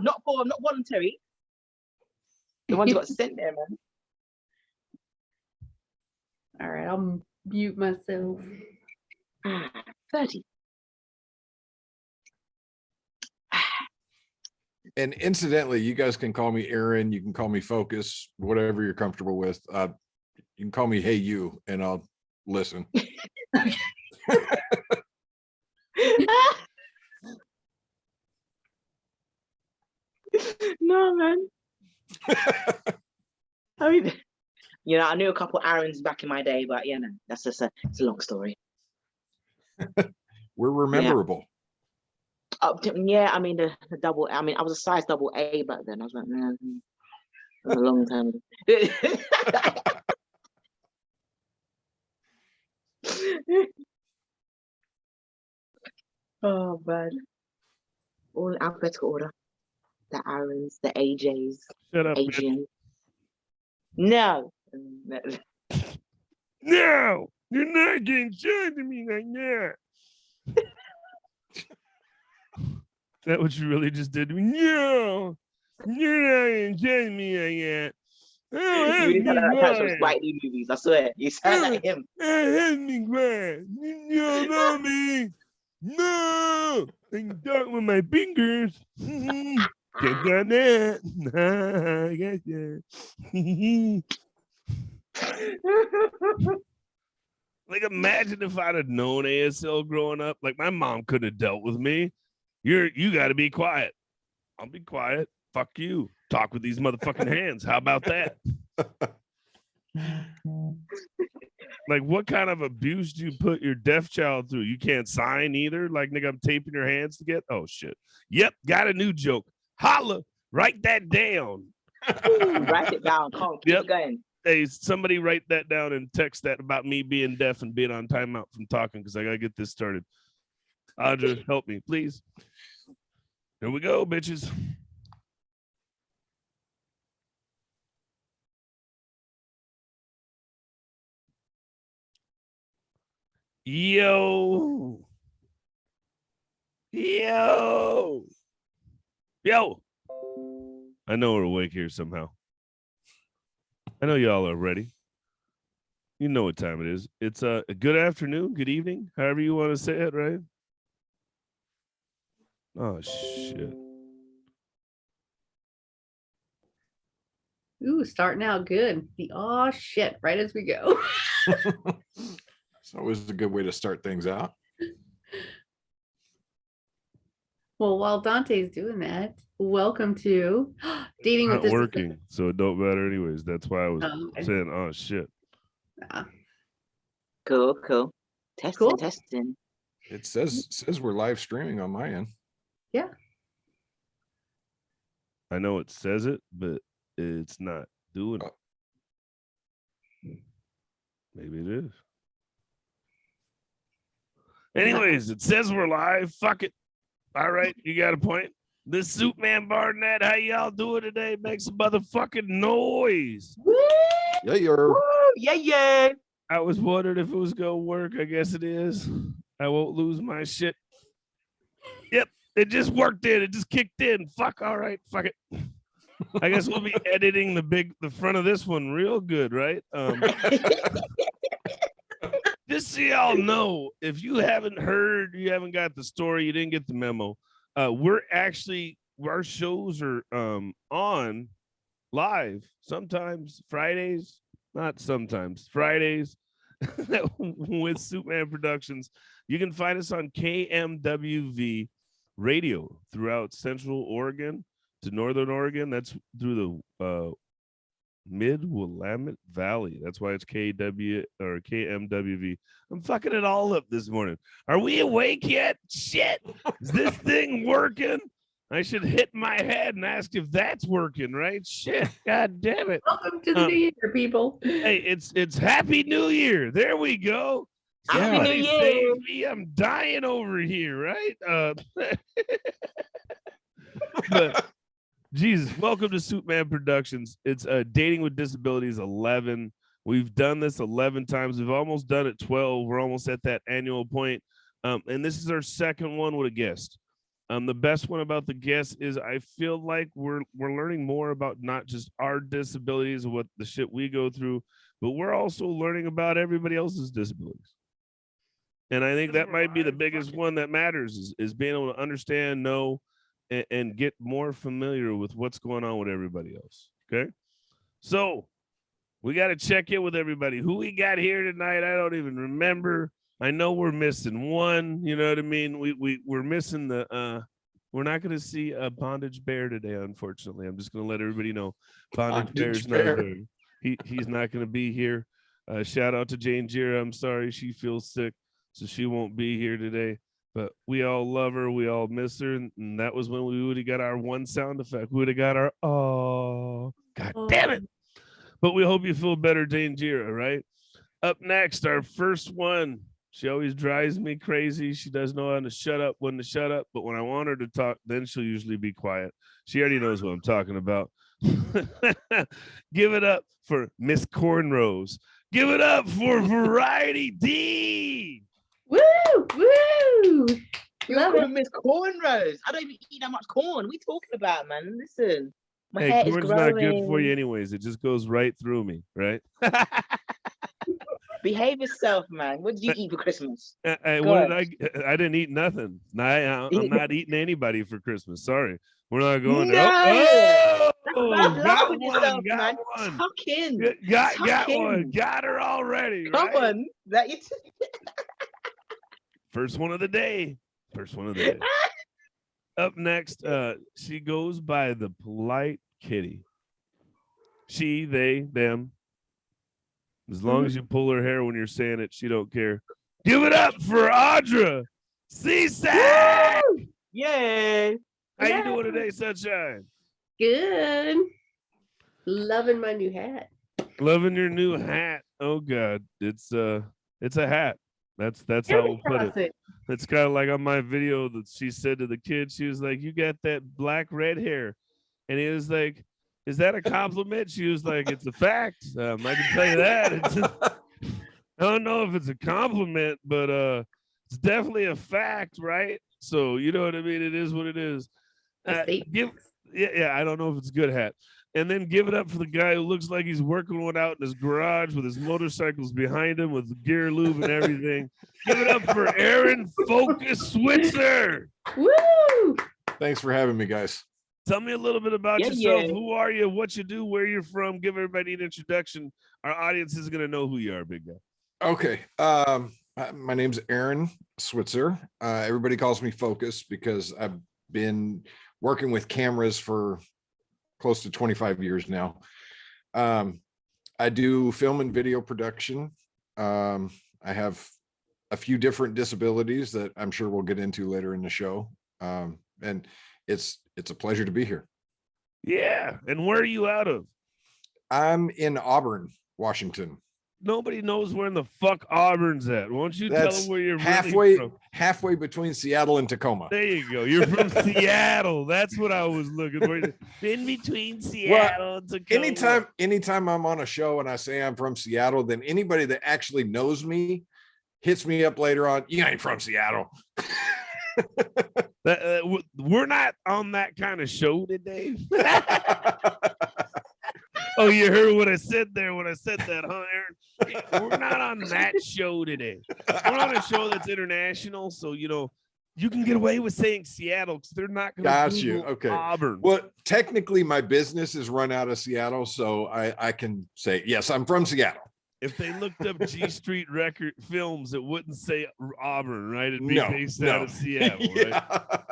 not voluntary. The ones who got sent there, man. All right, I'll mute myself. 30. And incidentally, you guys can call me Aaron. You can call me Focus, whatever you're comfortable with. You can call me Hey You, and I'll listen. No, man. I mean, I knew a couple Aarons back in my day, but that's just it's a long story. We're rememberable. Yeah, I mean the double. I mean, I was a size double A back then. I was like, man, that was a long time ago. Oh, bad. All in alphabetical order. The Aarons, the AJs, Shut up, Adrian. No. No, you're not getting shot to me like that. Is that what you really just did to me? No, you're not going to judge me like that. You really sound like that from Spike Lee movies, I swear. You sound like him. Let me quiet. You don't know me. No, I can talk with my fingers. Just got that. I got that. Like, imagine if I'd have known ASL growing up. Like, my mom couldn't have dealt with me. You got to be quiet. I'll be quiet. Fuck you. Talk with these motherfucking hands. How about that? Like, what kind of abuse do you put your deaf child through? You can't sign either? Like, nigga, I'm taping your hands together? Oh, shit. Yep, got a new joke. Holla. Write that down. Write it down. Come on, keep going. Hey, somebody write that down and text that about me being deaf and being on timeout from talking, because I got to get this started. Audra, help me, please. Here we go, bitches. Yo. I know we're awake here somehow. I know y'all are ready. You know what time it is. It's a good afternoon, good evening, however you want to say it, right? Oh, shit. Ooh, starting out good. Oh, shit, right as we go. It's always a good way to start things out. Well, while Dante's doing that, welcome to Dating with Not working, so it don't matter anyways. That's why I was saying, oh, shit. Cool. Testing. It says we're live streaming on my end. Yeah. I know it says it, but it's not doing it. Maybe it is. Anyways, it says we're live. Fuck it. All right, you got a point. This Suitman Barnett, how y'all doing today? Make some motherfucking noise. Yeah, you're. Yeah. I was wondering if it was gonna work. I guess it is. I won't lose my shit. Yep, it just worked in. It just kicked in. Fuck. All right. Fuck it. I guess we'll be editing the front of this one real good, right? Just so y'all know, if you haven't heard, you haven't got the story, you didn't get the memo. Our shows are on live sometimes Fridays, not sometimes Fridays with Suitman Productions. You can find us on KMWV radio throughout Central Oregon to Northern Oregon. That's through the Mid-Willamette Valley. That's why it's KW or KMWV. I'm fucking it all up this morning. Are we awake yet? Shit. Is this thing working? I should hit my head and ask if that's working, right? Shit. God damn it. Welcome to the new year, people. Hey, it's Happy New Year. There we go. Happy New Year. Save me. I'm dying over here, right? But Jesus, welcome to Suitman Productions. It's Dating with Disabilities 11. We've done this 11 times. We've almost done it 12. We're almost at that annual point. And this is our second one with a guest. The best one about the guests is I feel like we're learning more about not just our disabilities and what the shit we go through, but we're also learning about everybody else's disabilities. And I think that might be the biggest one that matters is being able to understand, know, and get more familiar with what's going on with everybody else. Okay. So we got to check in with everybody. Who we got here tonight? I don't even remember. I know we're missing one. You know what I mean? We're missing the we're not going to see a Bondage Bear today, unfortunately. I'm just going to let everybody know Bondage Bear's not there. He's not going to be here. Shout out to Jane Jira. I'm sorry she feels sick, so she won't be here today. But we all love her. We all miss her. And that was when we would have got our one sound effect. We would have got our, oh, God damn it. But we hope you feel better, Jane Jira, right? Up next, our first one. She always drives me crazy. She doesn't know when to shut up, but when I want her to talk, then she'll usually be quiet. She already knows what I'm talking about. Give it up for Miss Cornrows. Give it up for Variety D. Woo! Woo! Love it. Miss Cornrows. I don't even eat that much corn. What are we talking about, man? Listen, my Hey, hair is corn's growing. not good for you anyways. It just goes right through me, right? Behave yourself, man. What did you eat for Christmas? What God. did I didn't eat nothing. I'm not eating anybody for Christmas. Sorry. We're not going No. there. Stop got laughing one, yourself, got man. one. Tuck in. Got Tuck one. in. Got her already. Come Right? on. That you First one of the day. Up next, she goes by the Polite Kitty. She, they, them. As long as you pull her hair when you're saying it, she don't care. Give it up for Audra Sisak. Yay. How you doing today, Sunshine? Good. Loving my new hat. Loving your new hat. Oh God, it's a hat. That's how we'll put it. It's kind of like on my video that she said to the kid, she was like, "You got that black red hair," and he was like, "Is that a compliment?" She was like, "It's a fact. I can tell you that." I don't know if it's a compliment, but it's definitely a fact, right? So you know what I mean. It is what it is. I don't know if it's a good hat. And then give it up for the guy who looks like he's working one out in his garage with his motorcycles behind him with gear lube and everything. Give it up for Aaron Fokus Switzer. Woo! Thanks for having me, guys. Tell me a little bit about Yeah, yourself. yeah. Who are you? What you do? Where you're from? Give everybody an introduction. Our audience is going to know who you are, big guy. Okay. My name's Aaron Switzer. Everybody calls me Focus because I've been working with cameras for close to 25 years now. I do film and video production. I have a few different disabilities that I'm sure we'll get into later in the show. And it's a pleasure to be here. Yeah. And where are you out of? I'm in Auburn, Washington. Nobody knows where in the fuck Auburn's at. Why don't you tell them where you're really from? halfway between Seattle and Tacoma. There you go. You're from Seattle. That's what I was looking for. In between Seattle and Tacoma. Anytime I'm on a show and I say I'm from Seattle, then anybody that actually knows me hits me up later on. You ain't from Seattle. We're not on that kind of show today. Oh, you heard what I said there when I said that, huh, Aaron? We're not on that show today. We're on a show that's international, so you know you can get away with saying Seattle because they're not going to Google Okay. Auburn. Well, technically, my business is run out of Seattle, so I can say yes, I'm from Seattle. If they looked up G Street record films, it wouldn't say Auburn, right? It'd be based out of Seattle, right?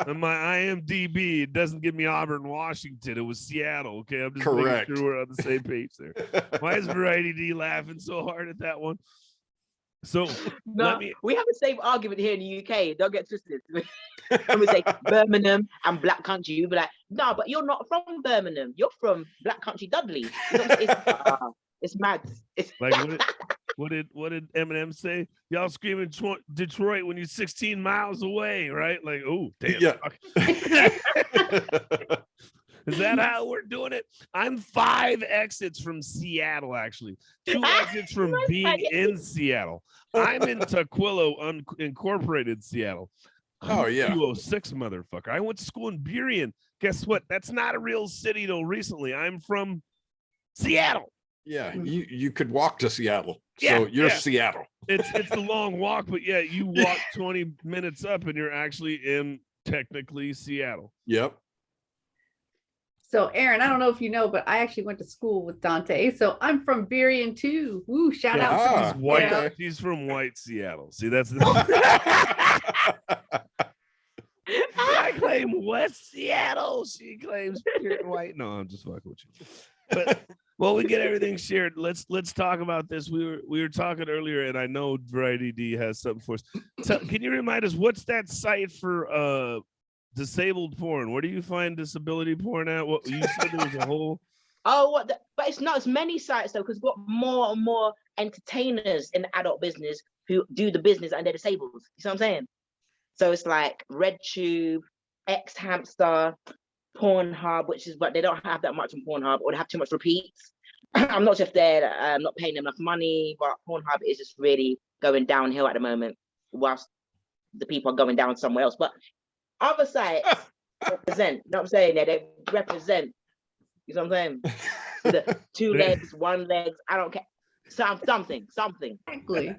On my IMDb, it doesn't give me Auburn, Washington. It was Seattle. Okay, I'm just making sure we're on the same page there. Why is Variety D laughing so hard at that one? So No, we have the same argument here in the UK. Don't get twisted. When we say Birmingham and Black Country, you'll be like, no, but you're not from Birmingham. You're from Black Country Dudley. It's mad. It's like what did Eminem say? Y'all screaming Detroit when you're 16 miles away, right? Like, oh, damn. Yeah. Is that how we're doing it? I'm 5 exits from Seattle, actually. 2 exits from being in Seattle. I'm in Tukwila, unincorporated Seattle. Oh, yeah. 206, motherfucker. I went to school in Burien. Guess what? That's not a real city though. Recently, I'm from Seattle. Yeah, you could walk to Seattle. Yeah, So you're yeah. Seattle. It's a long walk, but yeah, you walk 20 minutes up and you're actually in technically Seattle. Yep. So Aaron, I don't know if you know, but I actually went to school with Dante. So I'm from Burien too. Woo, shout out to Ah, She's white. okay. She's from white Seattle. See, that's I claim West Seattle. She claims pure white. No, I'm just fucking with you. But well, we get everything shared. Let's talk about this. We were talking earlier, and I know Variety D has something for us. Can you remind us what's that site for disabled porn? Where do you find disability porn at? What you said there was a whole. Oh, but it's not as many sites though, because we've got more and more entertainers in the adult business who do the business and they're disabled. You see what I'm saying? So it's like RedTube, X Hamster, Pornhub, but they don't have that much on Pornhub, or they have too much repeats. I'm not sure if they're not paying them enough money, but Pornhub is just really going downhill at the moment, whilst the people are going down somewhere else. But other sites represent, you know what I'm saying? They represent, you know what I'm saying? The 2 legs, 1 leg, I don't care. Something. Exactly.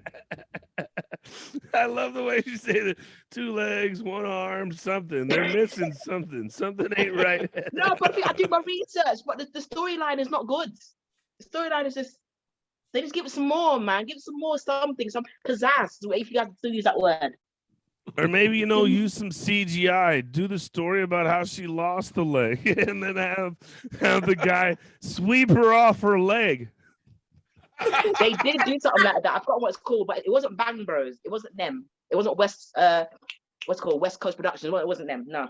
I love the way you say that. 2 legs, 1 arm, something. They're missing something. Something ain't right. No, but I do my research, but the storyline is not good. The storyline is just, they just give it some more, man. Give it some more something, some pizzazz, if you guys still use that word. Or maybe, use some CGI. Do the story about how she lost the leg and then have the guy sweep her off her leg. They did do something like that. I forgot what it's called, but it wasn't Bang Bros. It wasn't them. It wasn't West Coast Productions. It wasn't them. No.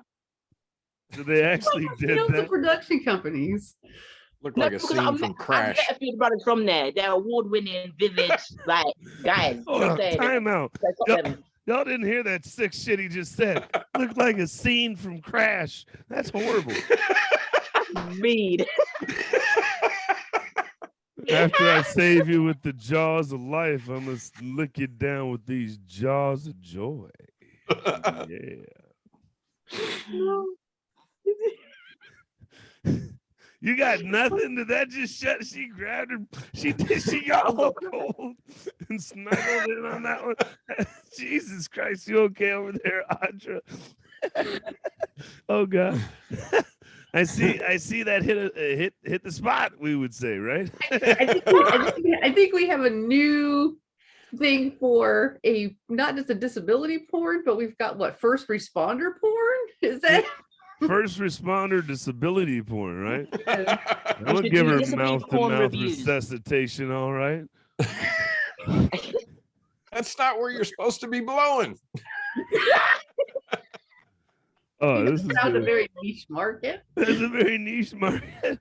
So they actually did The that. production companies. Looked like a because scene from Crash. I met a few brothers from there. They're award-winning, vivid, like guys. Hold on, time out. Y'all didn't hear that sick shit he just said. Looked like a scene from Crash. That's horrible. Read. After I save you with the jaws of life, I must lick you down with these jaws of joy. Yeah. You got nothing? Did that just shut? She grabbed her. She got all cold and snuggled in on that one. Jesus Christ, you okay over there, Audra? Oh God. I see that hit the spot, we would say, right? I think we have a new thing for not just a disability porn, but we've got first responder porn? Is that first responder disability porn, right? Yeah. I'm gonna give her mouth-to-mouth reviews. resuscitation, all right? That's not where you're supposed to be blowing. Oh, this is a good. very niche market. It's a very niche market.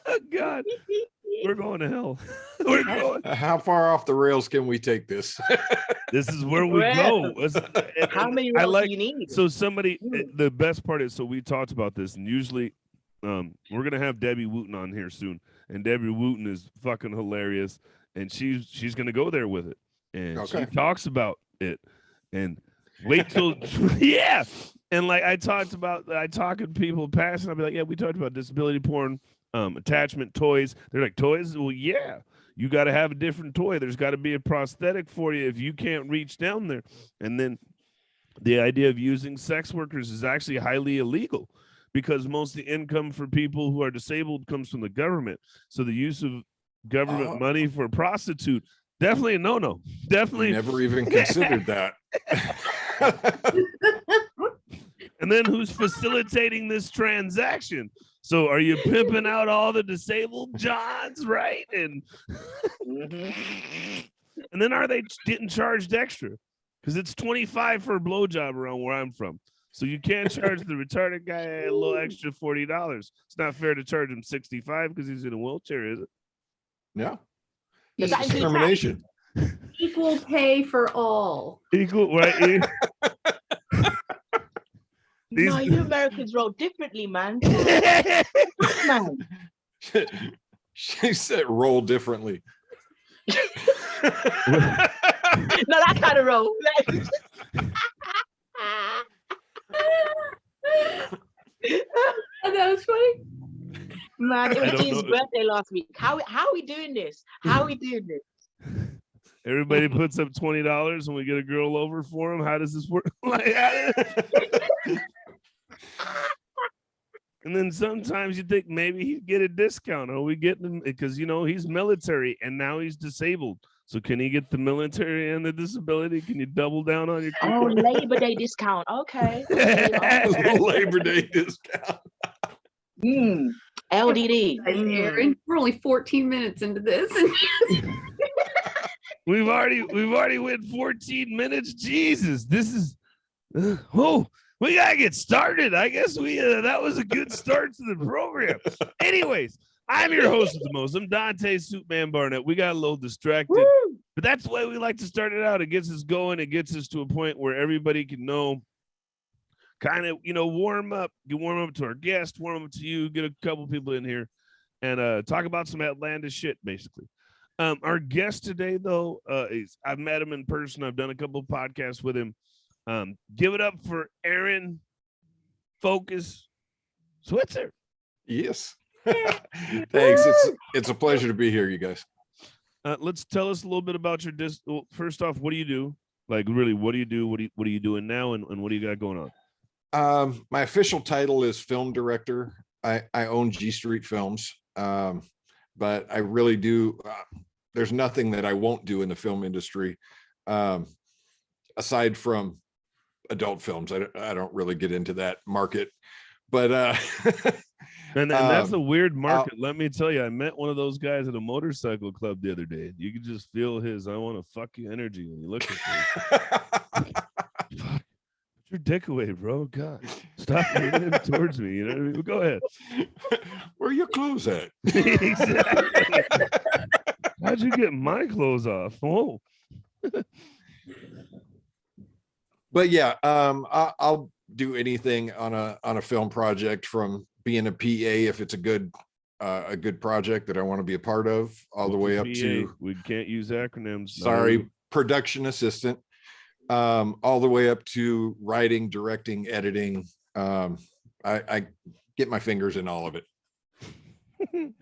Oh, God, we're going to hell. We're going. How far off the rails can we take this? This is where we go. How many rounds do you need? So the best part is, so we talked about this, and usually we're gonna have Debbie Wooten on here soon, and Debbie Wooten is fucking hilarious, and she's gonna go there with it, and she talks about it, and wait till yeah. And like I talk to people past, and I'll be like, yeah, we talked about disability porn, attachment toys. They're like, toys? Well, yeah, you got to have a different toy. There's got to be a prosthetic for you if you can't reach down there. And then the idea of using sex workers is actually highly illegal because most of the income for people who are disabled comes from the government. So the use of government money for a prostitute, definitely a no-no. Definitely. Never even considered that. And then who's facilitating this transaction? So are you pimping out all the disabled Johns, right? And and then are they getting charged extra? Because it's $25 for a blowjob around where I'm from. So you can't charge the retarded guy a little extra $40. It's not fair to charge him $65 because he's in a wheelchair, is it? No. Is It's that discrimination. Equal pay for all. Equal, right? No, you Americans roll differently, man. Man. She said roll differently. No, that kind of roll. Oh, that was funny. Man, it I was don't Jean's know. birthday last week. How are we doing this? How are we doing this? Everybody puts up $20 and we get a girl over for him. How does this work? And then sometimes you think maybe he'd get a discount. Are we getting him? Because, you know, he's military and now he's disabled. So can he get the military and the disability? Can you double down on your Oh, coupon? Labor Day discount. Okay. Okay. Labor Day discount. LDD. Guys, Aaron, we're only 14 minutes into this. We've already went 14 minutes. Jesus, this is oh, we gotta get started. I guess we that was a good start to the program. Anyways, I'm your host of the most. I'm Duante Suitman Barnett. We got a little distracted, Woo! but that's the way we like to start it out. It gets us going. It gets us to a point where everybody can know, kind of, you know, warm up. You warm up to our guest, warm up to you, get a couple people in here, and talk about some outlandish shit, basically. Our guest today, though, is I've met him in person. I've done a couple of podcasts with him. Give it up for Aaron Fokus Switzer. Yes. Thanks. It's a pleasure to be here, you guys. Let's tell us a little bit about your well, first off, what do you do? Like, really, what do you do? What are you doing now? And what do you got going on? My official title is film director. I own G Street Films. But I really do. There's nothing that I won't do in the film industry, aside from adult films. I don't really get into that market, but and that's a weird market. Let me tell you, I met one of those guys at a motorcycle club the other day. You could just feel his "I want to fuck you" energy when you look at him. Fuck. Put your dick away, bro. God, stop moving towards me. You know what I mean? Go ahead. Where are your clothes at? Exactly. How'd you get my clothes off? Whoa. But yeah, I'll do anything on a film project, from being a PA if it's a good project that I want to be a part of, all the way up to, we can't use acronyms. Sorry, production assistant, all the way up to writing, directing, editing. I get my fingers in all of it. do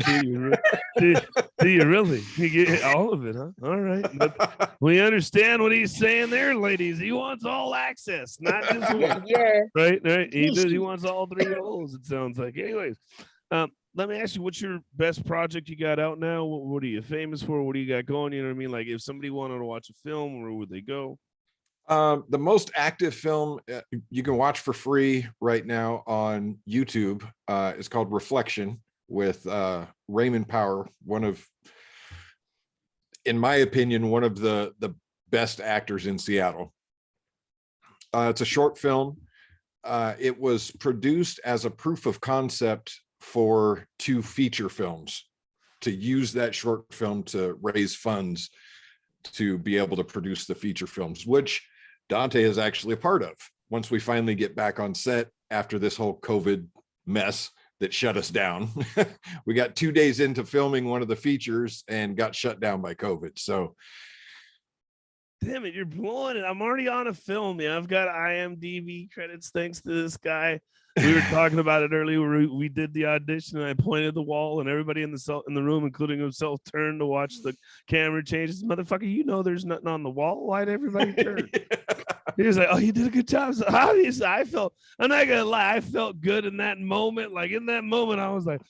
you really? You get all of it, huh? All right. But we understand what he's saying there, ladies. He wants all access, not just one. Yeah. Right. He wants all three holes, it sounds like. Anyways, let me ask you, what's your best project you got out now? What are you famous for? What do you got going? You know what I mean? Like, if somebody wanted to watch a film, where would they go? The most active film you can watch for free right now on YouTube is called Reflection, with Raymond Power, in my opinion, one of the best actors in Seattle. It's a short film. It was produced as a proof of concept for 2 feature films, to use that short film to raise funds to be able to produce the feature films, which Duante is actually a part of. Once we finally get back on set after this whole COVID mess that shut us down, we got 2 days into filming one of the features and got shut down by COVID. So, damn it, you're blowing it. I'm already on a film. Yeah, I've got IMDb credits thanks to this guy. We were talking about it earlier. We did the audition, and I pointed at the wall, and everybody in the room, including himself, turned to watch the camera change. Motherfucker, you know there's nothing on the wall. Why'd everybody turn? He was like, "Oh, you did a good job." So obviously, I'm not gonna lie, I felt good in that moment. Like, in that moment, I was like,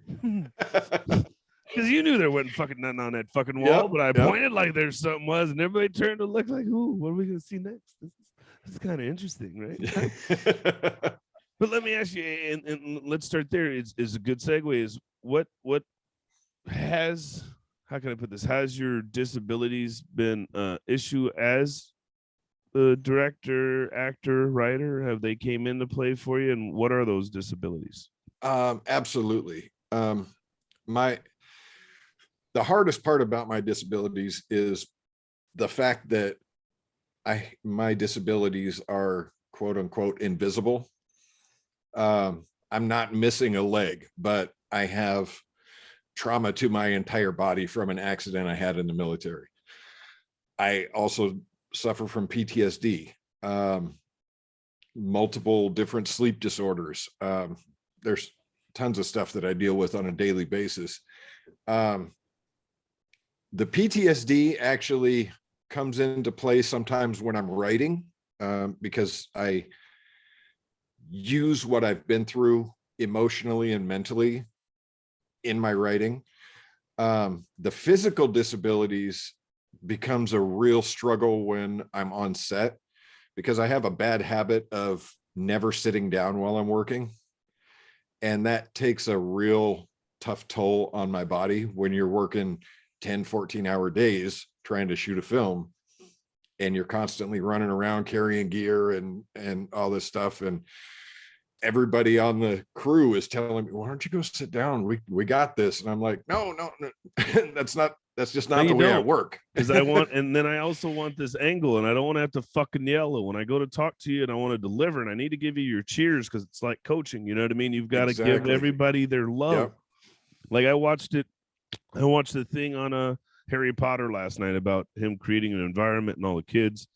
because you knew there wasn't fucking nothing on that fucking wall, but I pointed like there's something was, and everybody turned to look like, "Ooh, what are we gonna see next?" This is kind of interesting, right? But let me ask you, and let's start there. Is a good segue. Is what has, how can I put this? Has your disabilities been issue as a director, actor, writer? Have they came into play for you, and what are those disabilities? Absolutely. The hardest part about my disabilities is the fact that my disabilities are quote unquote invisible. I'm not missing a leg, but I have trauma to my entire body from an accident I had in the military. I also suffer from PTSD. multiple different sleep disorders. There's tons of stuff that I deal with on a daily basis. The PTSD actually comes into play sometimes when I'm writing, because I use what I've been through emotionally and mentally in my writing. The physical disabilities becomes a real struggle when I'm on set, because I have a bad habit of never sitting down while I'm working. And that takes a real tough toll on my body when you're working 10, 14-hour days trying to shoot a film, and you're constantly running around carrying gear and all this stuff. And everybody on the crew is telling me, why don't you go sit down? We got this. And I'm like, no. That's just not the way I work. Because and then I also want this angle, and I don't want to have to fucking yell when I go to talk to you and I want to deliver, and I need to give you your cheers because it's like coaching. You know what I mean? You've got to give everybody their love. Yep. Like I watched the thing on Harry Potter last night about him creating an environment and all the kids.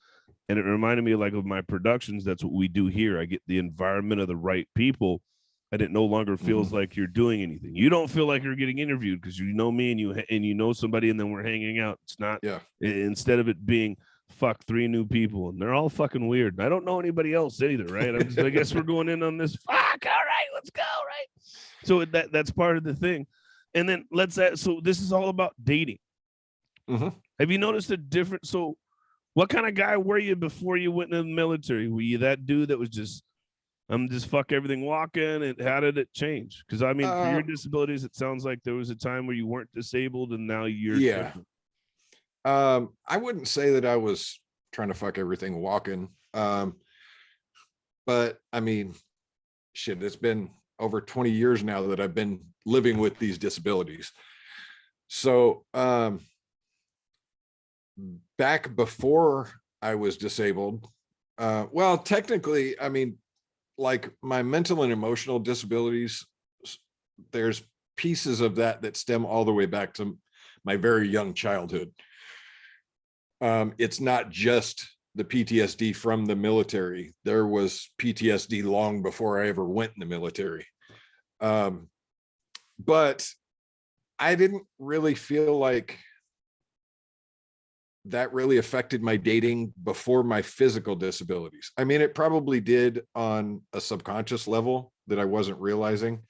And it reminded me like of my productions. That's what we do here. I get the environment of the right people, and it no longer feels like you're doing anything. You don't feel like you're getting interviewed because you know me and you know somebody, and then we're hanging out. It's not. Yeah. Instead of it being fuck 3 new people, and they're all fucking weird. I don't know anybody else either, right? I guess we're going in on this. Fuck. All right, let's go. Right. So that's part of the thing. And then so this is all about dating. Mm-hmm. Have you noticed a difference? So what kind of guy were you before you went into the military? Were you that dude that was just, I'm just fuck everything walking? And how did it change? Because I mean, for your disabilities, it sounds like there was a time where you weren't disabled and now you're different. I wouldn't say that I was trying to fuck everything walking. But I mean, shit, it's been over 20 years now that I've been living with these disabilities. So back before I was disabled, well, technically, I mean, like my mental and emotional disabilities, there's pieces of that stem all the way back to my very young childhood. It's not just the PTSD from the military. There was PTSD long before I ever went in the military. But I didn't really feel like that really affected my dating before my physical disabilities. I mean, it probably did on a subconscious level that I wasn't realizing.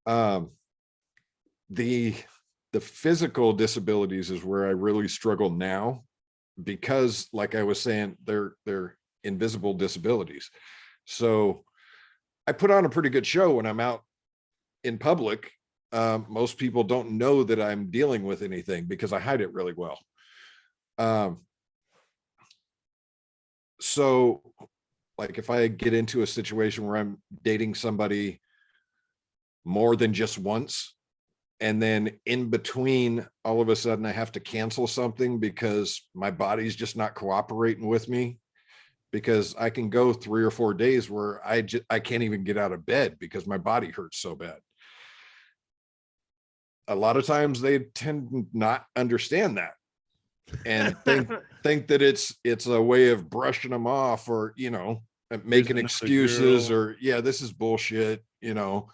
The physical disabilities is where I really struggle now, because like I was saying, they're invisible disabilities. So I put on a pretty good show when I'm out in public. Most people don't know that I'm dealing with anything because I hide it really well. So like if I get into a situation where I'm dating somebody more than just once, and then in between, all of a sudden I have to cancel something because my body's just not cooperating with me, because I can go 3 or 4 days where I can't even get out of bed because my body hurts so bad. A lot of times they tend to not understand that and think that it's a way of brushing them off, or, you know, making excuses, or this is bullshit, you know.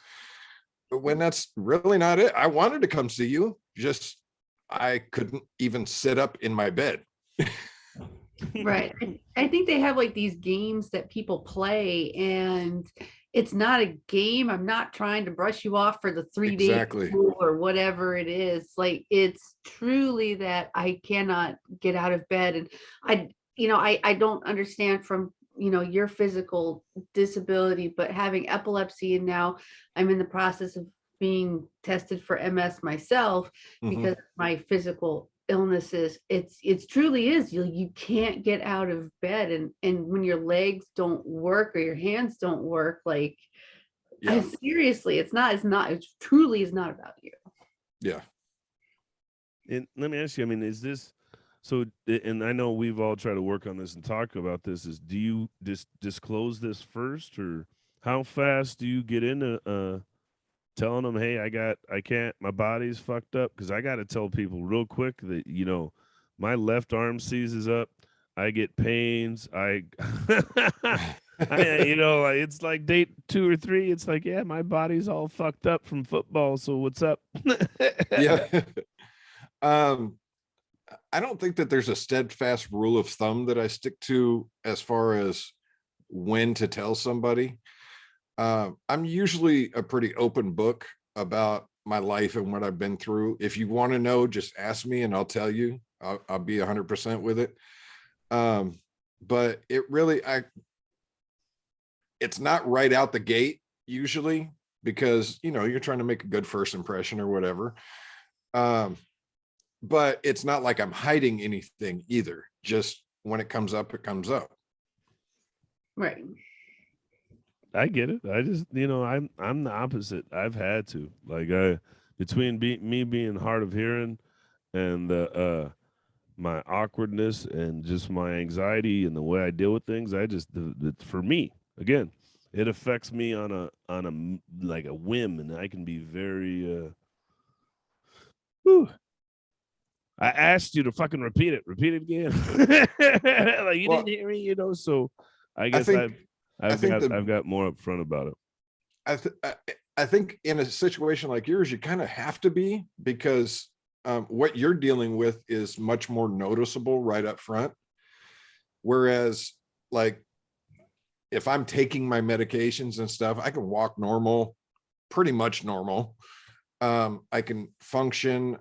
But when that's really not it. I wanted to come see you, just I couldn't even sit up in my bed. Right. I think they have like these games that people play, and it's not a game. I'm not trying to brush you off for the 3 days or whatever it is. Like, it's truly that I cannot get out of bed. And I don't understand from, your physical disability, but having epilepsy, and now I'm in the process of being tested for MS myself because of my physical illnesses. It's truly is, you can't get out of bed, and when your legs don't work or your hands don't work, like, seriously, it truly is not about you. Yeah. And let me ask you, I mean, is this so? And I know we've all tried to work on this and talk about this. Is, do you disclose this first, or how fast do you get into telling them, hey, I can't, my body's fucked up? Because I got to tell people real quick that, my left arm seizes up. I get pains. You know, it's like date 2 or 3. It's like, yeah, my body's all fucked up from football. So what's up? Yeah. I don't think that there's a steadfast rule of thumb that I stick to as far as when to tell somebody. I'm usually a pretty open book about my life and what I've been through. If you want to know, just ask me and I'll tell you. I'll be 100% with it. But it really, it's not right out the gate usually, because, you know, you're trying to make a good first impression or whatever. But it's not like I'm hiding anything either. Just when it comes up, it comes up. Right. I get it. I just, you know, I'm the opposite. I've had to, like, between me being hard of hearing and my awkwardness and just my anxiety and the way I deal with things, I just, for me, again, it affects me on a like a whim, and I can be very I asked you to fucking repeat it again. Like, you didn't hear me, you know. So I guess I've got more upfront about it. I think in a situation like yours, you kind of have to be, because what you're dealing with is much more noticeable right up front. Whereas, like, if I'm taking my medications and stuff, I can walk normal, pretty much normal. I can function.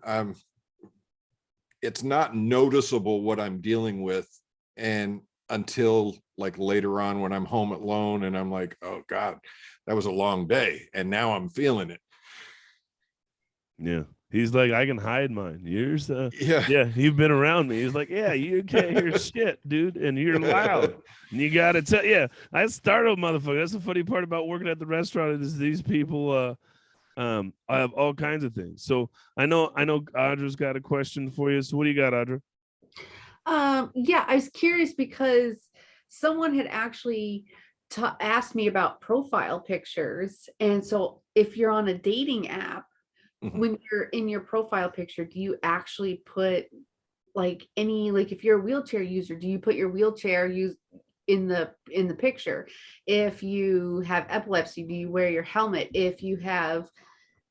It's not noticeable what I'm dealing with, and until like later on when I'm home alone and I'm like, oh God, that was a long day, and now I'm feeling it. Yeah. He's like, I can hide mine. Yours, yeah, you've been around me. He's like, yeah, you can't hear shit, dude, and you're loud. And you gotta tell, yeah, I startled motherfucker. That's the funny part about working at the restaurant is these people I have all kinds of things. So I know Audra's got a question for you. So what do you got, Audra? Yeah, I was curious because someone had actually asked me about profile pictures. And so if you're on a dating app, when you're in your profile picture, do you actually put like if you're a wheelchair user, do you put your wheelchair in the picture? If you have epilepsy, do you wear your helmet? If you have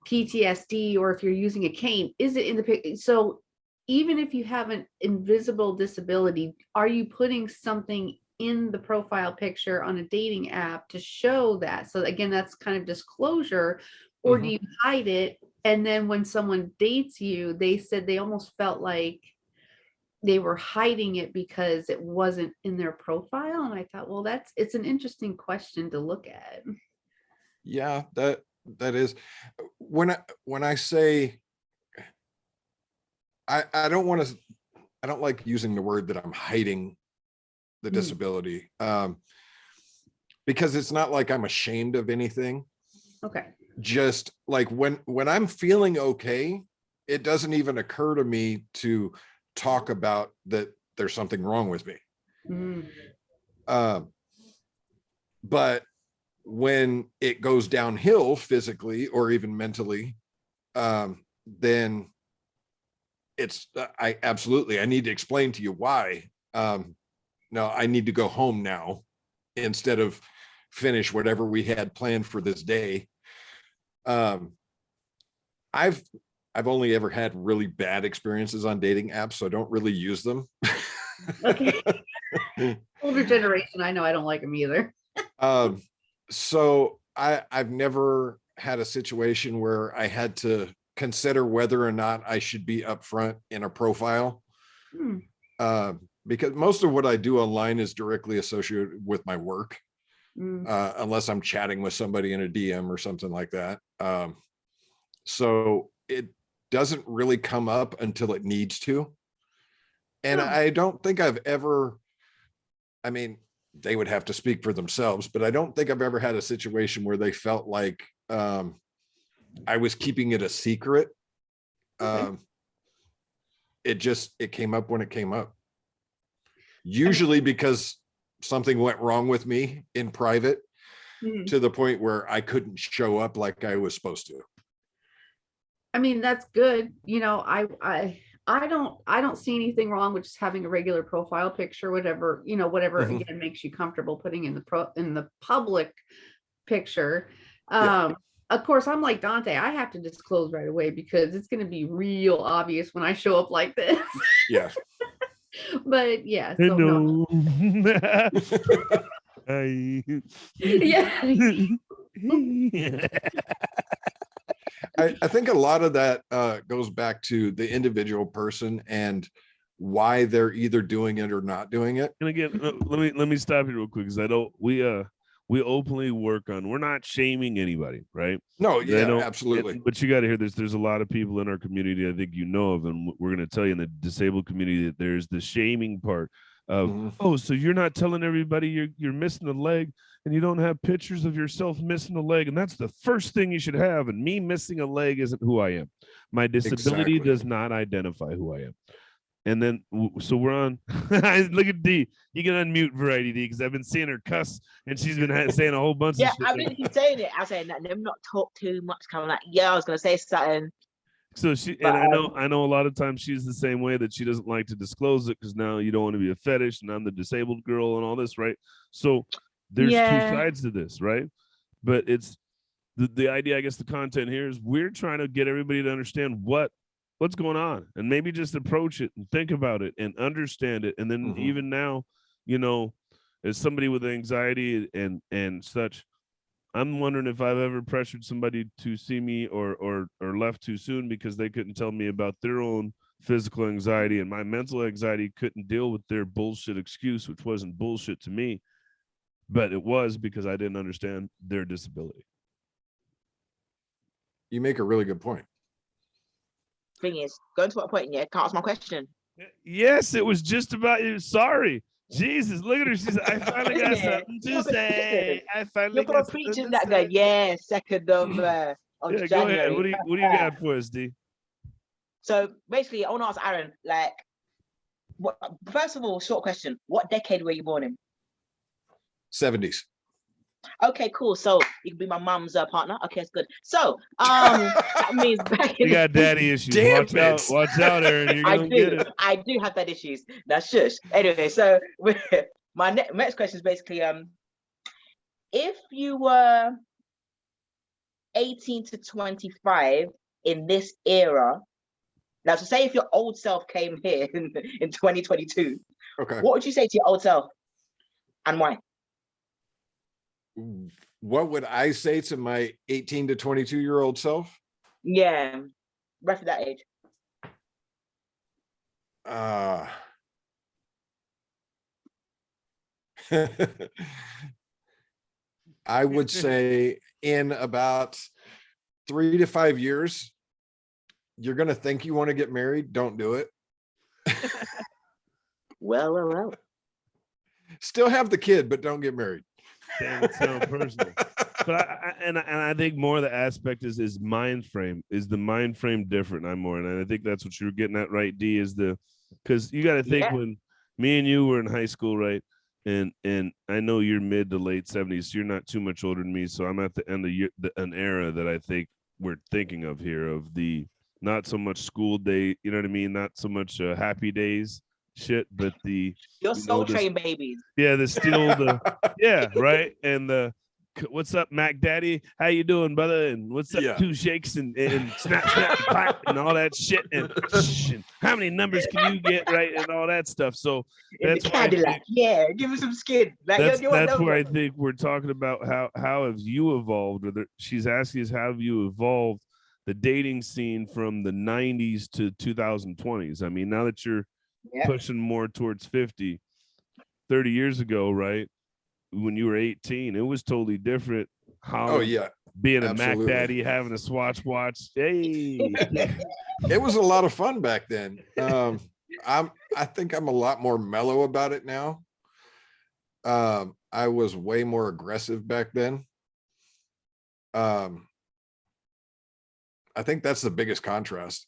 PTSD, or if you're using a cane, is it in the picture? So even if you have an invisible disability, are you putting something in the profile picture on a dating app to show that? So again, that's kind of disclosure. Or do you hide it? And then when someone dates you, they said they almost felt like they were hiding it because it wasn't in their profile. And I thought, well, it's an interesting question to look at. Yeah, that is, when I say, I don't like using the word that I'm hiding the disability, because it's not like I'm ashamed of anything. Okay. Just like when I'm feeling okay, it doesn't even occur to me to talk about that there's something wrong with me. But when it goes downhill physically or even mentally, then it's, I need to explain to you why. No, I need to go home now instead of finish whatever we had planned for this day. I've only ever had really bad experiences on dating apps, so I don't really use them. Okay. Older generation, I know I don't like them either. So I've never had a situation where I had to consider whether or not I should be upfront in a profile. Because most of what I do online is directly associated with my work. Unless I'm chatting with somebody in a DM or something like that. So it doesn't really come up until it needs to. And I don't think I've ever, I mean, they would have to speak for themselves, but I don't think I've ever had a situation where they felt like I was keeping it a secret. It came up when it came up. Usually because something went wrong with me in private to the point where I couldn't show up like I was supposed to. I mean, that's good. You know, I don't see anything wrong with just having a regular profile picture, whatever, whatever again makes you comfortable putting in the public picture. Of course, I'm like Duante, I have to disclose right away because it's going to be real obvious when I show up like this. Yeah. But yeah, so Hello. no. Yeah. I think a lot of that goes back to the individual person and why they're either doing it or not doing it. And again, let me stop you real quick because I don't. We openly work on. We're not shaming anybody, right? No, yeah, absolutely. But you got to hear this. There's a lot of people in our community I think you know of, and we're going to tell you in the disabled community that there's the shaming part of oh, so you're not telling everybody you're missing a leg and you don't have pictures of yourself missing a leg, and that's the first thing you should have. And me missing a leg isn't who I am. My disability does not identify who I am. And then, so we're on. Look at D. You can unmute Variety D because I've been seeing her cuss, and she's been saying a whole bunch of shit. Yeah, I've been saying it. I'm saying that them not talk too much. Kind of like, yeah, I was gonna say something. So and I know a lot of times she's the same way, that she doesn't like to disclose it because now you don't want to be a fetish, and I'm the disabled girl and all this, right? So there's two sides to this, right? But it's the idea, I guess, the content here is we're trying to get everybody to understand what's going on, and maybe just approach it and think about it and understand it. And then even now, as somebody with anxiety and such, I'm wondering if I've ever pressured somebody to see me or left too soon because they couldn't tell me about their own physical anxiety, and my mental anxiety couldn't deal with their bullshit excuse, which wasn't bullshit to me, but it was because I didn't understand their disability. You make a really good point. Thing is, going to what point? Yeah, can't ask my question. Yes, it was just about you. Sorry. Jesus, look at her. She's I finally got something to say. I finally got something to that say. guy, yeah, 2nd of yeah, January. Go ahead. What do you got for us, D? So basically, I want to ask Aaron, like, first of all, short question. What decade were you born in? 70s. Okay, cool. So you can be my mom's partner. Okay, that's good. So that means back in you got daddy issues. Damn watch out, Aaron. You're gonna get it. I do have that issues. Now shush. Anyway, so my next question is basically if you were 18 to 25 in this era, now so say if your old self came here in 2022, okay, what would you say to your old self and why? What would I say to my 18 to 22-year-old self? Yeah, roughly that age. I would say in about 3 to 5 years, you're going to think you want to get married. Don't do it. Well. Still have the kid, but don't get married. Damn, it sounds personal. But I think more of the aspect is mind frame. Is the mind frame different? And I think that's what you're getting at, right? D is because you got to think when me and you were in high school, right? And I know you're mid to late 70s. So you're not too much older than me. So I'm at the end of an era that I think we're thinking of here, of the not so much school day, you know what I mean? Not so much happy days shit, but your Soul Train babies. Yeah, yeah, right. And what's up, Mac Daddy? How you doing, brother? And what's up, Two Shakes and snap, clap, and all that shit. And how many numbers can you get, right? And all that stuff. So that's why give me some skin. Like, that's where I think we're talking about how have you evolved? She's asking us, how have you evolved the dating scene from the 90s to 2020s? I mean, now that you're pushing more towards 50, 30 years ago, right? When you were 18, it was totally different. Being a Mac Daddy, having a Swatch watch. Hey, it was a lot of fun back then. I think I'm a lot more mellow about it now. I was way more aggressive back then. I think that's the biggest contrast.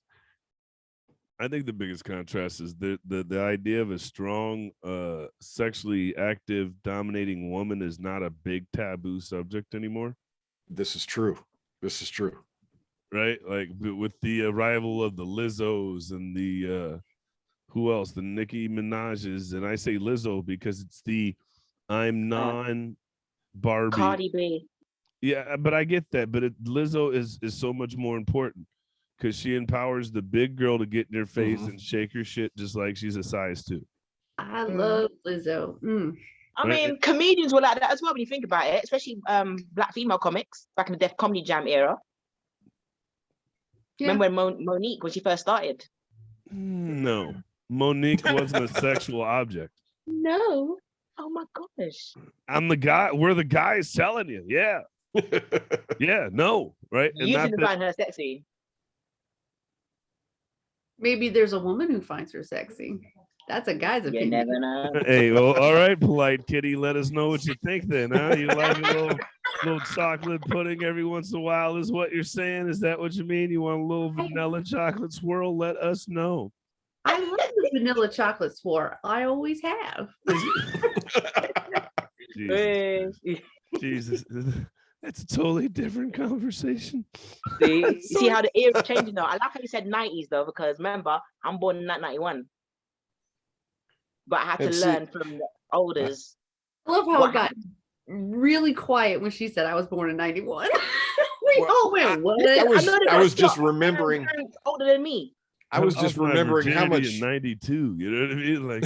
I think the biggest contrast is the idea of a strong, sexually active, dominating woman is not a big taboo subject anymore. This is true. right? Like with the arrival of the Lizzos and the who else? The Nicki Minaj's, and I say Lizzo because it's the I'm non-Barbie. Cardi B. Yeah, but I get that. But Lizzo is so much more important because she empowers the big girl to get in her face and shake her shit just like she's a size 2. I love Lizzo. I mean, comedians were like that as well when you think about it, especially black female comics back in the Def Comedy Jam era. Yeah. Remember when Monique, when she first started? No, Monique wasn't a sexual object. No. Oh my gosh. I'm the guy. We're the guys telling you. Yeah. Yeah. No. Right. You didn't find her sexy. Maybe there's a woman who finds her sexy. That's a guy's opinion. You never know. Hey, well, all right, polite kitty. Let us know what you think then, huh? You like a little chocolate pudding every once in a while is what you're saying? Is that what you mean? You want a little vanilla chocolate swirl? Let us know. I love the vanilla chocolate swirl. I always have. Jesus. That's a totally different conversation. See how the era is changing though. I like how you said 90s though, because remember, I'm born in 91. But I had to learn from the olders. I love how it got really quiet when she said I was born in 91. We all went, what? I was just remembering. Older than me. I was just remembering how much. In 92, you know what I mean? Like,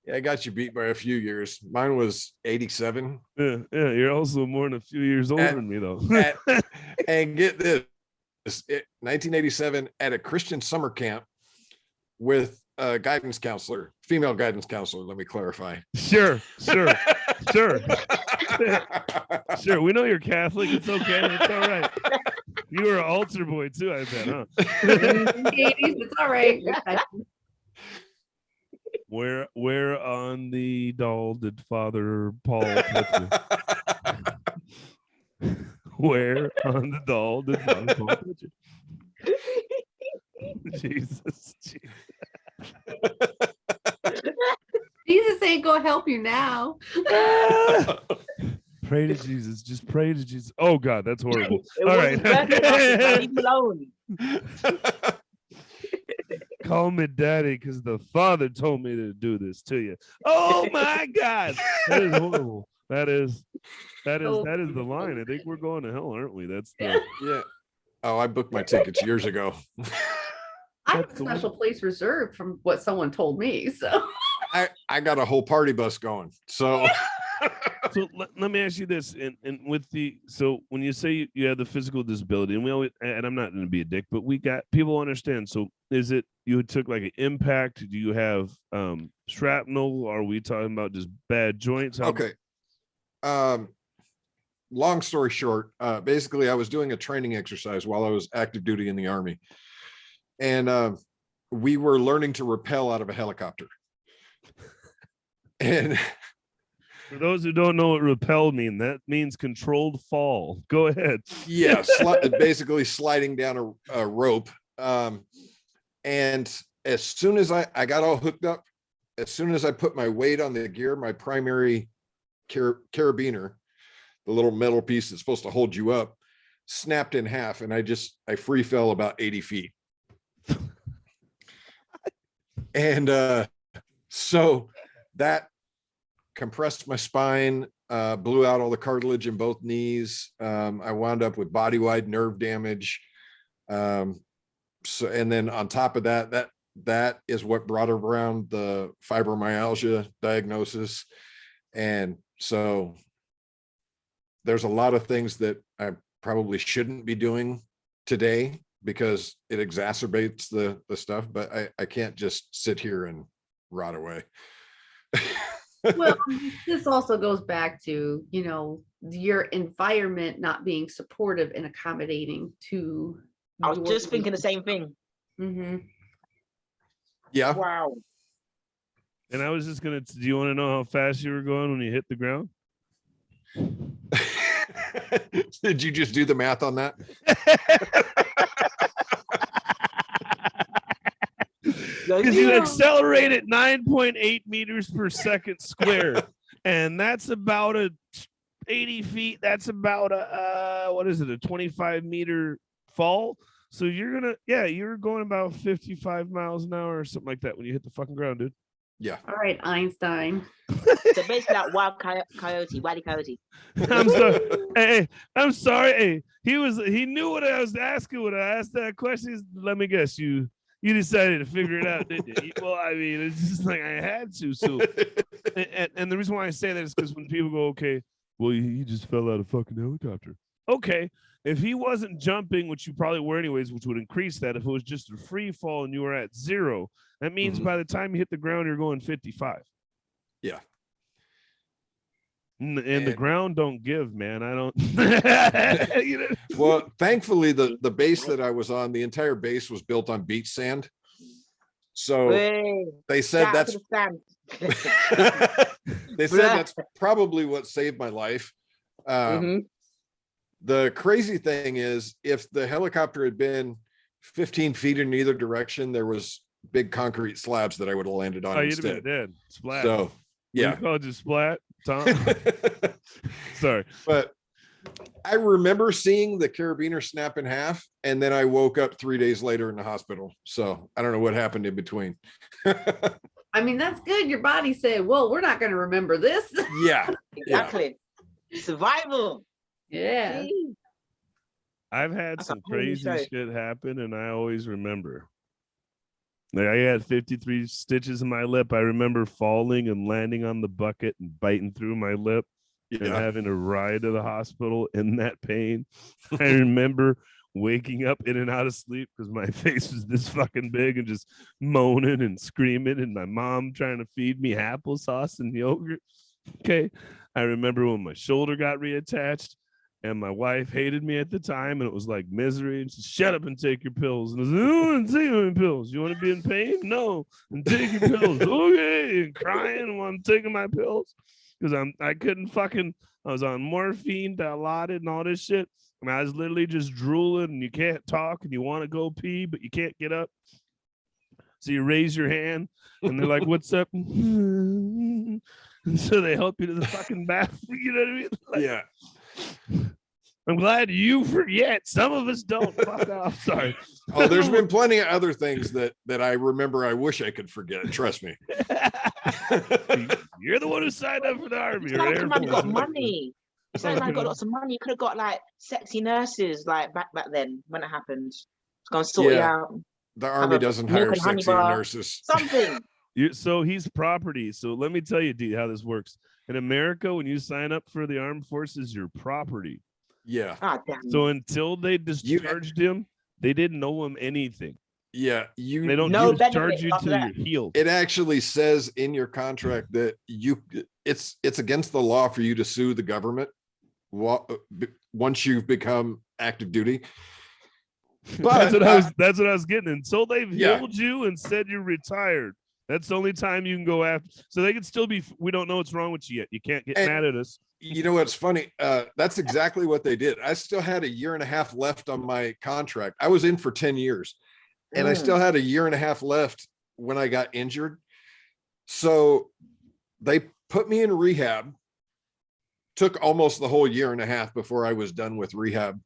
yeah, I got you beat by a few years. Mine was 87. Yeah, you're also more than a few years older than me, though. And get this, 1987 at a Christian summer camp with a guidance counselor, female guidance counselor. Let me clarify. Sure. Sure, we know you're Catholic. It's okay. It's all right. You were an altar boy too, I bet, huh? It's all right. Where on the doll did Father Paul put you? Where on the doll did Father Paul put you? Jesus. Jesus ain't gonna help you now. Pray to Jesus. Just pray to Jesus. Oh God, that's horrible. All right. Leave him alone. Call me daddy because the Father told me to do this to you. Oh my God. That is horrible. That is the line. I think we're going to hell, aren't we? That's the yeah. Oh, I booked my tickets years ago. I have a special place reserved from what someone told me. So I got a whole party bus going. So let me ask you this, and with so when you say you have the physical disability, and we always, and I'm not going to be a dick, but we got people understand. So is it you took like an impact? Do you have shrapnel? Are we talking about just bad joints? Okay. Long story short, basically I was doing a training exercise while I was active duty in the Army. And we were learning to rappel out of a helicopter. And for those who don't know what rappel means, that means controlled fall. Go ahead. Yeah, basically sliding down a rope. And as soon as I got all hooked up, as soon as I put my weight on the gear, my primary carabiner, the little metal piece that's supposed to hold you up, snapped in half, and I free fell about 80 feet. And so that compressed my spine, blew out all the cartilage in both knees. I wound up with body-wide nerve damage. And then on top of that is what brought around the fibromyalgia diagnosis. And so there's a lot of things that I probably shouldn't be doing today because it exacerbates the stuff, but I can't just sit here and rot away. Well, this also goes back to, your environment not being supportive and accommodating to. I was just thinking the same thing. Mm-hmm. Yeah. Wow. And I was just do you want to know how fast you were going when you hit the ground? Did you just do the math on that? Because you accelerate at 9.8 meters per second squared, and that's about a 80 feet. That's about what is it? A 25-meter fall. So you're going about 55 miles an hour or something like that when you hit the fucking ground, dude. Yeah. All right, Einstein. So basically like wild coyote, Wile E. Coyote. I'm sorry. Hey, I'm sorry. Hey, he knew what I was asking when I asked that question. Let me guess, you decided to figure it out, didn't you? Well, I mean, it's just like I had to. So, and the reason why I say that is because when people go, okay, well, he just fell out of fucking helicopter. Okay, if he wasn't jumping, which you probably were anyways, which would increase that. If it was just a free fall and you were at 0, that means by the time you hit the ground, you're going 55. Yeah. And the ground don't give, man. I don't. You know? Well, thankfully, the base that I was on, the entire base was built on beach sand. So they said that's they said that's probably what saved my life. The crazy thing is, if the helicopter had been 15 feet in either direction, there was big concrete slabs that I would have landed on instead. You'd have been dead. Splat. So yeah, you called you splat, Tom. Sorry, but I remember seeing the carabiner snap in half, and then I woke up 3 days later in the hospital. So I don't know what happened in between. I mean, that's good. Your body said, well, we're not going to remember this. Yeah, exactly. Yeah. Survival. Yeah. I've had some crazy shit happen, and I always remember. Like, I had 53 stitches in my lip. I remember falling and landing on the bucket and biting through my lip and having to ride to the hospital in that pain. I remember waking up in and out of sleep because my face was this fucking big and just moaning and screaming, and my mom trying to feed me applesauce and yogurt. Okay. I remember when my shoulder got reattached. And my wife hated me at the time, and it was like misery. And she said, "Shut up and take your pills." And I was like, "I don't want to take my pills. You want to be in pain? No. And take your pills." Okay. And crying while I'm taking my pills because I couldn't fucking. I was on morphine, Dilaudid, and all this shit. And I was literally just drooling, and you can't talk, and you want to go pee, but you can't get up. So you raise your hand, and they're like, "What's up?" And so they help you to the fucking bathroom. You know what I mean? Like, yeah. I'm glad you forget. Some of us don't. Fuck off. Sorry. Oh, there's been plenty of other things that I remember. I wish I could forget. Trust me. You're the one who signed up for the army. It's like man got money. It's like man got lots of money. You could have got like sexy nurses like back then when it happened. It's gonna sort you out. The army doesn't hire sexy nurses. Something. So he's property. So let me tell you, D, how this works. In America, when you sign up for the armed forces, you're property. Yeah. So until they discharged him, they didn't know him anything. Yeah. They don't discharge you till you're healed. It actually says in your contract that it's against the law for you to sue the government once you've become active duty. But that's what I was getting. Until they've healed you and said you're retired. That's the only time you can go after. So they could still be, we don't know what's wrong with you yet. You can't get mad at us. You know what's funny? That's exactly what they did. I still had 1.5 years left on my contract. I was in for 10 years and I still had 1.5 years left when I got injured. So they put me in rehab. Took almost the whole 1.5 years before I was done with rehab.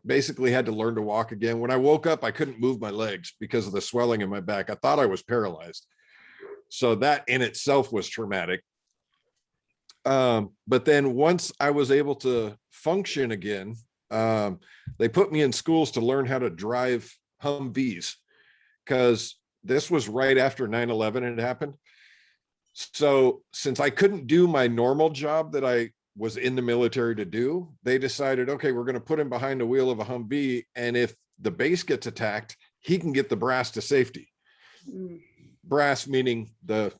Basically had to learn to walk again. When I woke up, I couldn't move my legs because of the swelling in my back. I thought I was paralyzed. So that in itself was traumatic. But then once I was able to function again, they put me in schools to learn how to drive Humvees because this was right after 9/11 had happened. So since I couldn't do my normal job that I was in the military to do, they decided, okay, we're going to put him behind the wheel of a Humvee. And if the base gets attacked, he can get the brass to safety. Brass meaning the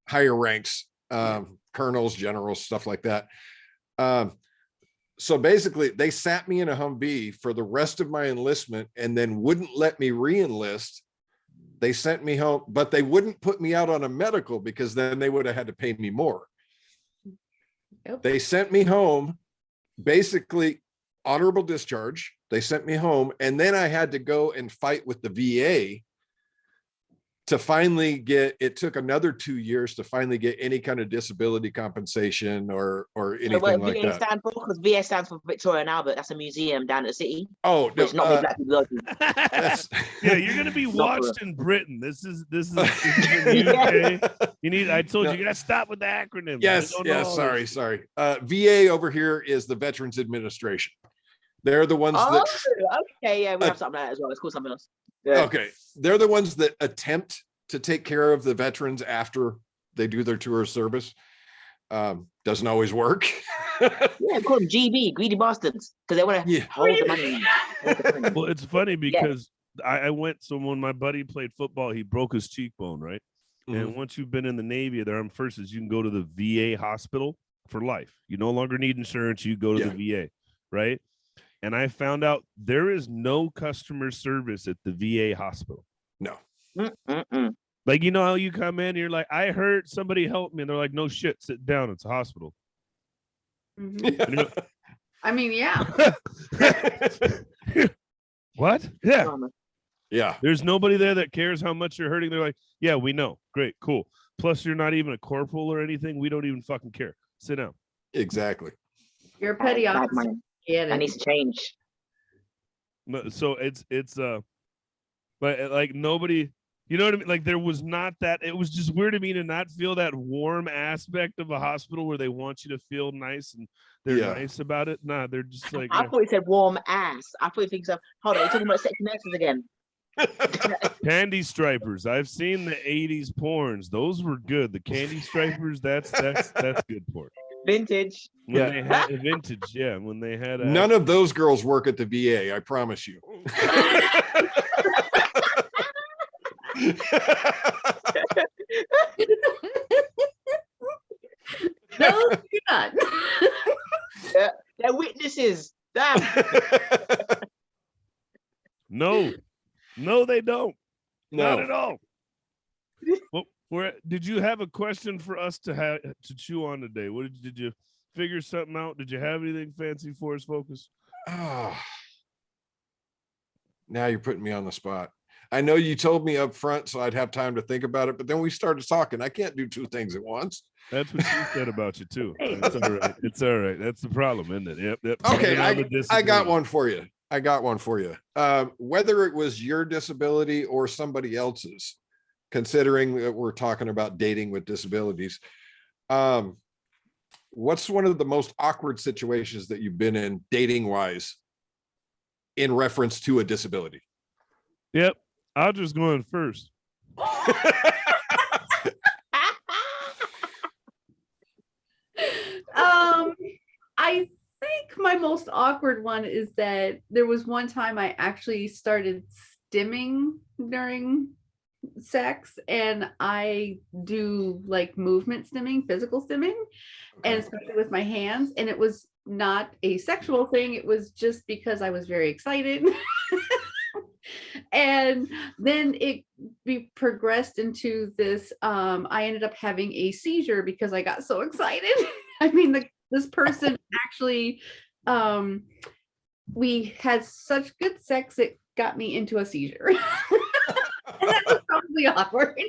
higher ranks, colonels, generals, stuff like that. So basically they sat me in a Humvee for the rest of my enlistment and then wouldn't let me re-enlist. They sent me home, but they wouldn't put me out on a medical because then they would have had to pay me more. Yep. They sent me home, basically honorable discharge. They sent me home and then I had to go and fight with the VA to finally get, it took another 2 years to finally get any kind of disability compensation or anything like VA that. stand for? Because VA stands for Victoria and Albert. That's a museum down at the city. Oh, no, Which not many black people go to. Yeah, you're gonna be Not watched in Britain. This is in the UK. You need. I told you, you gotta stop with the acronyms. Yes, sorry. VA over here is the Veterans Administration. They're the ones that. Okay, yeah, we have something like that as well. It's called something else. Yeah. Okay, they're the ones that attempt to take care of the veterans after they do their tour of service. Doesn't always work. Yeah, call them GB, greedy bastards, because they want to hold the money. Well, it's funny because I went. So when my buddy played football, he broke his cheekbone, right? Mm-hmm. And once you've been in the Navy, the armed forces, you can go to the VA hospital for life. You no longer need insurance. You go to the VA, right? And I found out there is no customer service at the VA hospital. No. Like, you know how you come in and you're like, I heard somebody help me. And they're like, no shit, sit down. It's a hospital. Mm-hmm. You know? I mean, yeah. What? Yeah. Yeah. There's nobody there that cares how much you're hurting. They're like, yeah, we know. Great, cool. Plus, you're not even a corporal or anything. We don't even fucking care. Sit down. Exactly. You're a petty officer. Yeah, that needs to change. So it's but like nobody, you know what I mean? Like there was not that. It was just weird to me to not feel that warm aspect of a hospital where they want you to feel nice and they're nice about it. Nah, they're just like. I thought you said warm ass. I thought you think so. Hold on, you're talking about sexy nurses again. Candy stripers. I've seen the 80s porns. Those were good. The candy stripers. That's good porn. Vintage. When they had vintage, when they had none of those girls work at the VA, I promise you. No, you're not. They're witnesses. Damn. No, they don't. No. Not at all. Well, did you have a question for us to chew on today? What did you figure something out? Did you have anything fancy for us, Focus? Oh, now you're putting me on the spot. I know you told me up front so I'd have time to think about it, but then we started talking. I can't do two things at once. That's what she said about you too. It's all right. It's all right. That's the problem, isn't it? Yep. Okay, I got one for you. Whether it was your disability or somebody else's, considering that we're talking about dating with disabilities, what's one of the most awkward situations that you've been in dating wise in reference to a disability? Yep. I'll just go in first. I think my most awkward one is that there was one time I actually started stimming during sex, and I do like movement stimming, physical stimming, and especially with my hands, and it was not a sexual thing. It was just because I was very excited. And then it progressed into this, I ended up having a seizure because I got so excited. I mean, this person actually, we had such good sex, it got me into a seizure. And that was probably awkward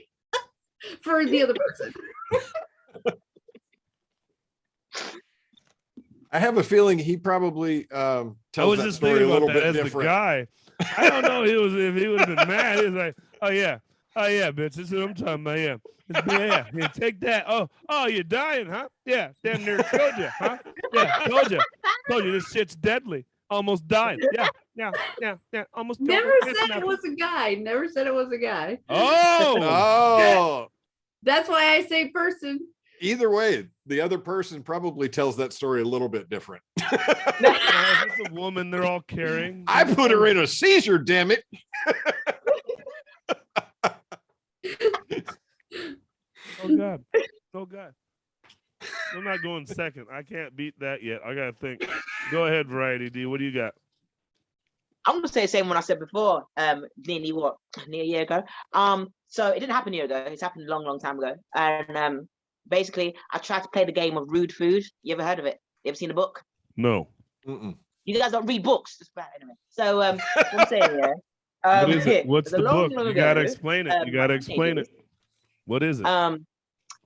for the other person. I have a feeling he probably tells that story a little bit different. The guy, I don't know if he would have been mad. He was like, oh yeah, bitch, this is what I'm talking about. Yeah, take that. Oh, you're dying, huh? Yeah, damn near killed you, huh? Yeah, told you, this shit's deadly. Almost died. Yeah, almost. Never said it was a guy. Oh. That's why I say person. Either way, the other person probably tells that story a little bit different. It's a woman they're all carrying. I put her in a seizure, damn it. Oh God. I'm not going second. I can't beat that yet. I gotta think. Go ahead, Variety D. What do you got? I'm gonna say the same one I said before. Nearly a year ago. So it didn't happen a year ago. It's happened a long time ago. And basically, I tried to play the game of rude food. You ever heard of it? You ever seen the book? No. Mm-mm. You guys don't read books. Just bad anyway. So what I'm saying, What is it? What's the book? You gotta ago, explain it. You gotta explain it. What is it?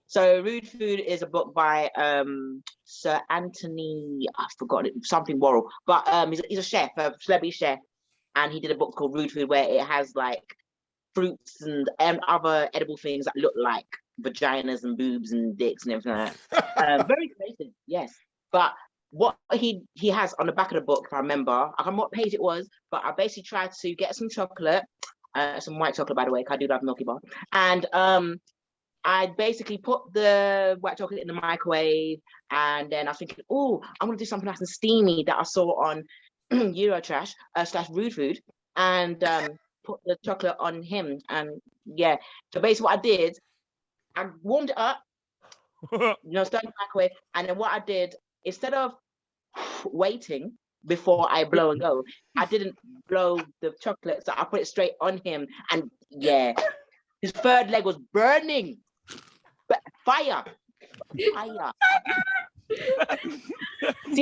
So Rude Food is a book by Sir Anthony, I forgot it, something Worrell, but he's a chef, a celebrity chef, and he did a book called Rude Food where it has like fruits and other edible things that look like vaginas and boobs and dicks and everything like that. Very creative, yes. But what he has on the back of the book, if I remember, I can't remember what page it was, but I basically tried to get some chocolate, some white chocolate, by the way, 'cause I do love Milky Bar, and I basically put the white chocolate in the microwave, and then I was thinking, oh, I'm gonna do something nice and steamy that I saw on Eurotrash / Rude Food, and put the chocolate on him, and yeah. So basically, what I did, I warmed it up, stirred in the microwave, and then what I did, instead of waiting before I blow and go, I didn't blow the chocolate, so I put it straight on him, and yeah, his third leg was burning. Fire. See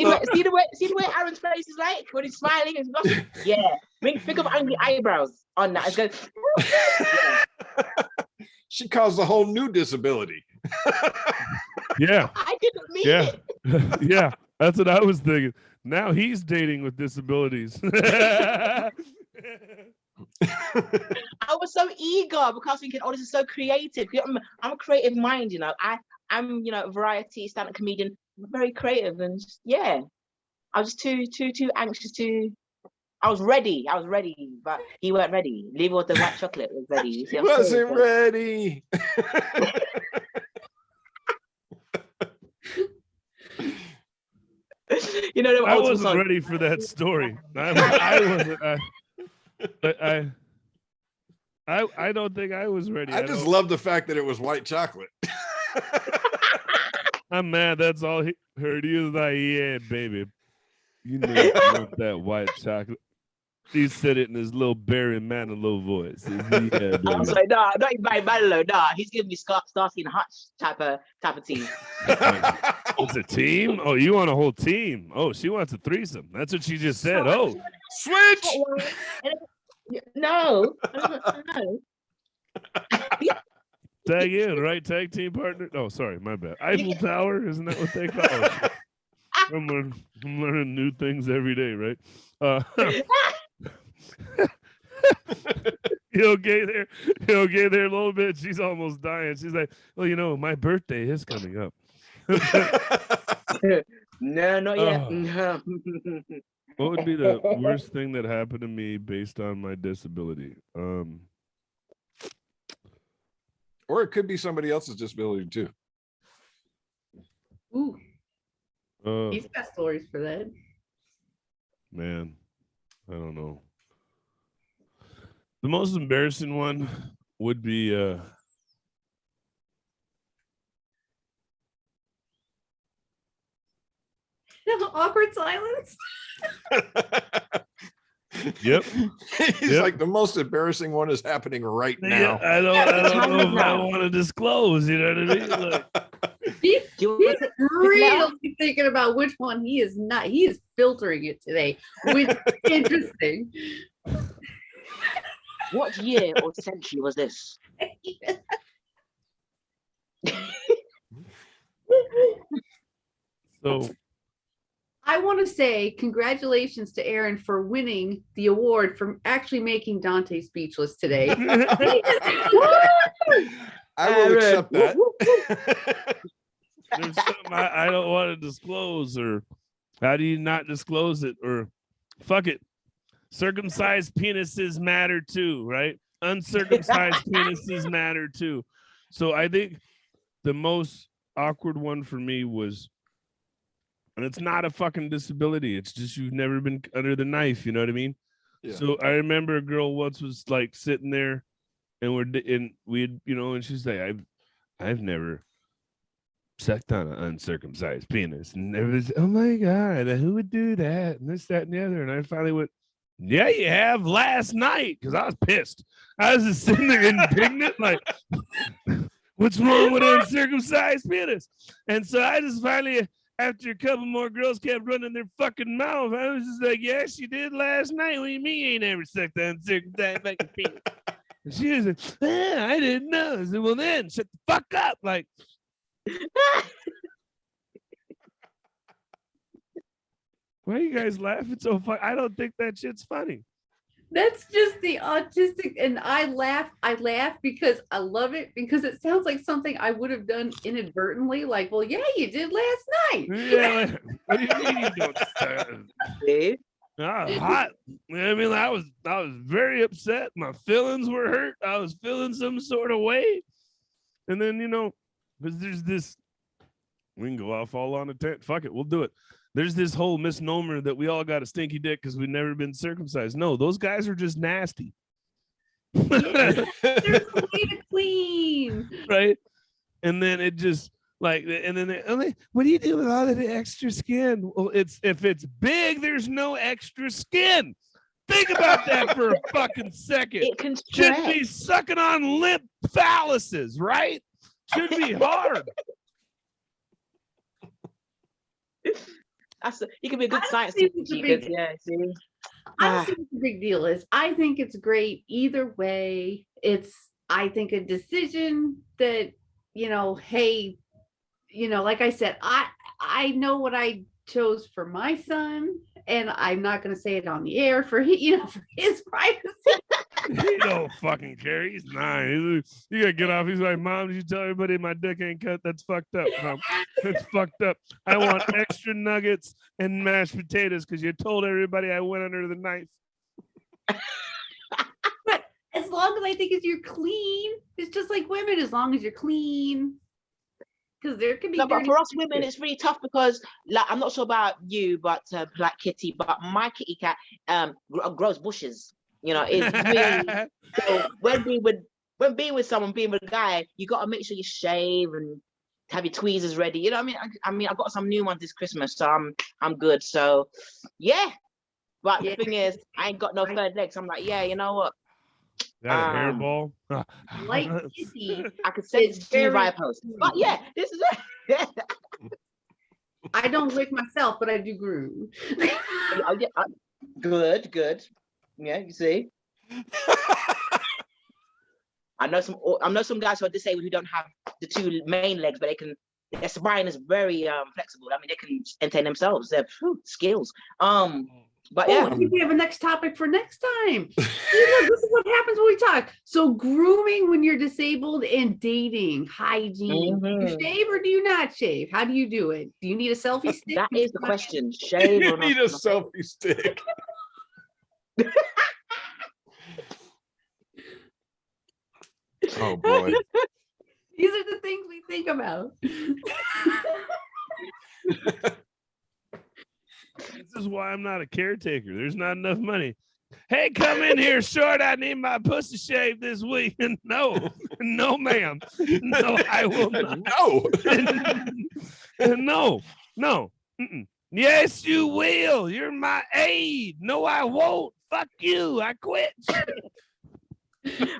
the way Aaron's face is like when he's smiling and blushing? Yeah. Think of angry eyebrows on that. It's going, yeah. She caused a whole new disability. Yeah. I didn't mean it. Yeah. That's what I was thinking. Now he's dating with disabilities. I was so eager because I was thinking, oh, this is so creative. I'm a creative mind, I'm a variety stand-up comedian, very creative, and just, yeah, I was too anxious to. I was ready, but he weren't ready. Leave with the white chocolate was ready. He wasn't ready. I wasn't ready for that story. I wasn't. I don't think I was ready. I just love the fact that it was white chocolate. I'm mad. That's all he heard. He was like, "Yeah, baby, you know you want that white chocolate." He said it in his little Barry Manilow voice. Yeah, I was like, "No, not even Barry Manilow. No, he's giving me Starsky and Hutch type of team." It's a team? Oh, you want a whole team? Oh, she wants a threesome. That's what she just said. Oh, switch. No. Tag in, right? Tag team partner. Oh, sorry, my bad. Eiffel Tower, isn't that what they call it? I'm learning new things every day, right? He'll get there a little bit. She's almost dying. She's like, well, my birthday is coming up. No, not yet. No. What would be the worst thing that happened to me based on my disability? Or it could be somebody else's disability too. Ooh. He's got stories for that. Man, I don't know. The most embarrassing one would be awkward silence. Yep. He's like, the most embarrassing one is happening right now. I don't know if I want to disclose, you know what I mean? Like, he's really thinking about which one he is not. He is filtering it today, which is interesting. What year or century was this? So I want to say congratulations to Aaron for winning the award for actually making Duante speechless today. I will accept that. There's something I don't want to disclose, or how do you not disclose it? Or fuck it. Circumcised penises matter too, right? Uncircumcised penises matter too. So I think the most awkward one for me was, and it's not a fucking disability. It's just you've never been under the knife. You know what I mean? Yeah. So I remember a girl once was like sitting there, and we'd, and she's like, I've never sucked on an uncircumcised penis, and everybody's, oh my god, who would do that? And this, that, and the other. And I finally went, yeah, you have last night, because I was pissed. I was just sitting there indignant, like, what's wrong with an uncircumcised penis? And so I just finally after a couple more girls kept running their fucking mouth, I was just like, yeah, she did last night. What do you mean you ain't ever sucked that uncircumcised fucking penis? And she was like, I didn't know. I said, well then, shut the fuck up. Like, why are you guys laughing so funny? I don't think that shit's funny. That's just the autistic, and I laugh because I love it, because it sounds like something I would have done inadvertently. Like, well, yeah, you did last night. Yeah, what do you mean you don't? Hot. I mean, I was very upset. My feelings were hurt. I was feeling some sort of way, and then because there's this. We can go off all on a tent. Fuck it, we'll do it. There's this whole misnomer that we all got a stinky dick because we've never been circumcised. No, those guys are just nasty. Yeah, they're clean. Right? And then it just and then what do you do with all of the extra skin? Well, if it's big, there's no extra skin. Think about that for a fucking second. It can stretch. Should be sucking on limp phalluses, right? Should be hard. You can be a good science teacher. Yeah, see. I don't think what the big deal is. I think it's great either way. I think a decision that, hey, like I said, I know what I chose for my son, and I'm not going to say it on the air for for his privacy. He don't fucking care. He's 9. You gotta get off. He's like, Mom, did you tell everybody my dick ain't cut? That's fucked up, Mom. That's fucked up. I want extra nuggets and mashed potatoes because you told everybody I went under the knife. But as long as I think you're clean, it's just like women. As long as you're clean, because there can be. No, but for us women, it's really tough because, like, I'm not sure about you, but like Kitty, but my kitty cat grows bushes. It's really so when being with someone, being with a guy, you got to make sure you shave and have your tweezers ready. You know what I mean? I got some new ones this Christmas, so I'm good. So yeah, but the thing is, I ain't got no third leg. So I'm like, yeah, you know what? That a hairball? Like Kitty, I could send it to you via post. But yeah, this is it. I don't lick myself, but I do groove. Oh, yeah, good. Yeah, you see. I know some guys who are disabled who don't have the two main legs, but their spine is very flexible. I mean, they can entertain themselves. They're skills. But yeah, we have a next topic for next time. This is what happens when we talk. So grooming when you're disabled and dating, hygiene. Do you shave or do you not shave? How do you do it? Do you need a selfie stick? That is the question. Shave you or need not? a selfie stick. Oh boy. These are the things we think about. This is why I'm not a caretaker. There's not enough money. Hey, come in here, short. I need my pussy shaved this week. No, ma'am. No, I will not. No. Mm-mm. Yes, you will. You're my aide. No, I won't. Fuck you. I quit.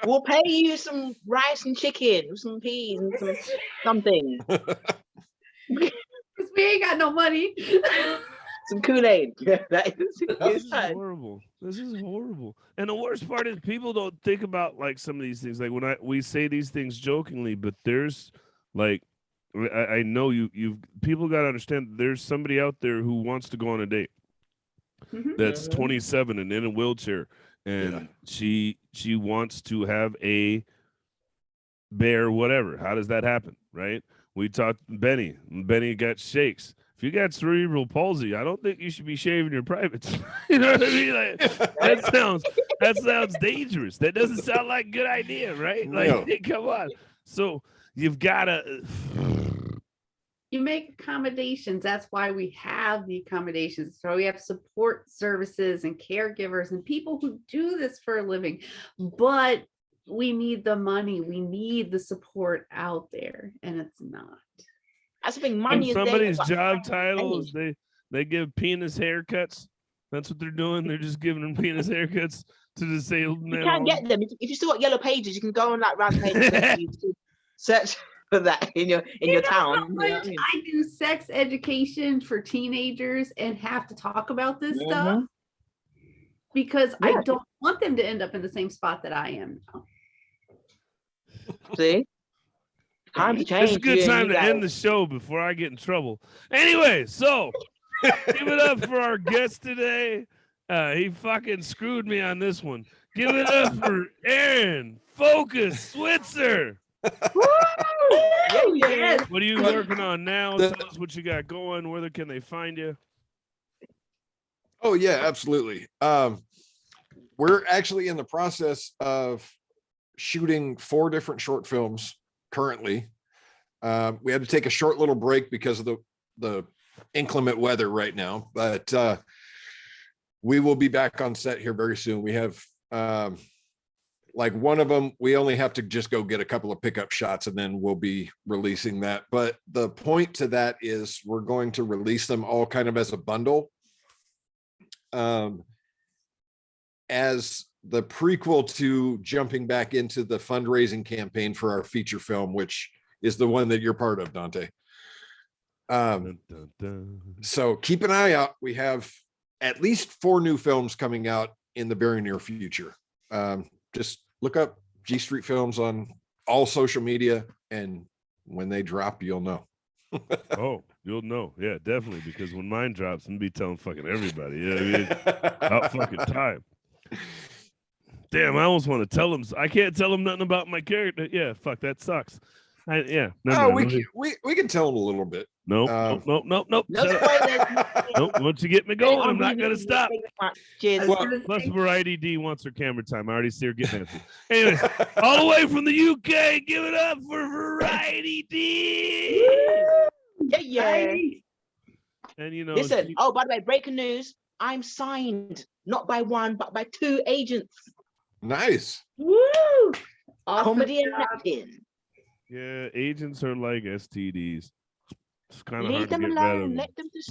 We'll pay you some rice and chicken, some peas, and something. Because we ain't got no money. Some Kool-Aid. This is horrible. This is horrible. And the worst part is people don't think about like some of these things. Like when we say these things jokingly, but there's like, I know people got to understand there's somebody out there who wants to go on a date that's 27 and in a wheelchair. And she wants to have a bear, whatever. How does that happen, right? We talked Benny. Benny got shakes. If you got cerebral palsy, I don't think you should be shaving your privates. You know what I mean? Like, that sounds dangerous. That doesn't sound like a good idea, right? Like, come on. So you've got to. You make accommodations. That's why we have the accommodations. So we have support services and caregivers and people who do this for a living. But we need the money. We need the support out there, and it's not. That's the thing. Money is somebody's job title is they give penis haircuts. That's what they're doing. They're just giving them penis haircuts to disabled men. You can't get them. If you still got yellow pages, you can go on like round pages. Search for that in your town. How much I do sex education for teenagers and have to talk about this stuff because I don't want them to end up in the same spot that I am now. See? Time to change. It's a good time to end the show before I get in trouble. Anyway, so give it up for our guest today. He fucking screwed me on this one. Give it up for Aaron Fokus Switzer. Yes. What are you working on now? Tell us what you got going. Where can they find you? Oh yeah, absolutely. We're actually in the process of shooting 4 different short films currently. We had to take a short little break because of the inclement weather right now, but we will be back on set here very soon. We have like one of them, we only have to just go get a couple of pickup shots and then we'll be releasing that. But the point to that is we're going to release them all kind of as a bundle. As the prequel to jumping back into the fundraising campaign for our feature film, which is the one that you're part of, Duante. So keep an eye out. We have at least 4 new films coming out in the very near future. Just look up G Street Films on all social media, and when they drop, you'll know. Oh, you'll know. Yeah, definitely. Because when mine drops, I'm gonna be telling fucking everybody. You know what I mean? About fucking time. Damn, I almost want to tell them. I can't tell them nothing about my character. Yeah, fuck, that sucks. We can tell them a little bit. Nope. No Nope. Once you get me going, I'm not gonna stop. Cheers. Plus, Variety D wants her camera time. I already see her getting it. Anyways, all the way from the UK, give it up for Variety D. Yeah. And you know, listen. Oh, by the way, breaking news. I'm signed not by 1 but by 2 agents. Nice. Woo! Awesome. Comedy and acting. Yeah, agents are like STDs. It's kind of Leave hard them to get alone. rid of Let them just.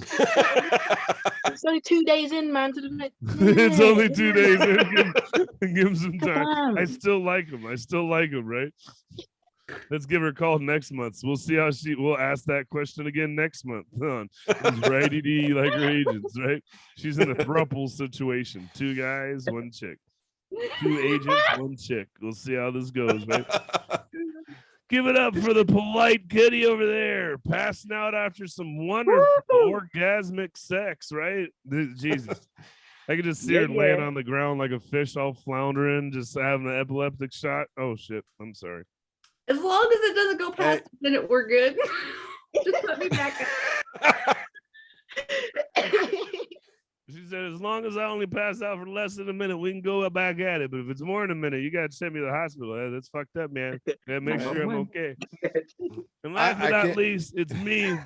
It's only 2 days in, man. To the It's only 2 days in. Give them some time. on. I still like them, right? Let's give her a call next month. We'll see how we'll ask that question again next month. Is Righty D like her agents, right? She's in a throuple situation. 2 guys, 1 chick. 2 agents, 1 chick. We'll see how this goes, right? Give it up for the polite kitty over there, passing out after some wonderful orgasmic sex, right? Jesus. I could just see her laying on the ground like a fish all floundering, just having an epileptic shot. Oh, shit. I'm sorry. As long as it doesn't go past a minute, we're good. Just put me back up. She said, as long as I only pass out for less than a minute, we can go back at it. But if it's more than a minute, you got to send me to the hospital. That's fucked up, man. Yeah, make sure I'm okay. And last but not least, it's me.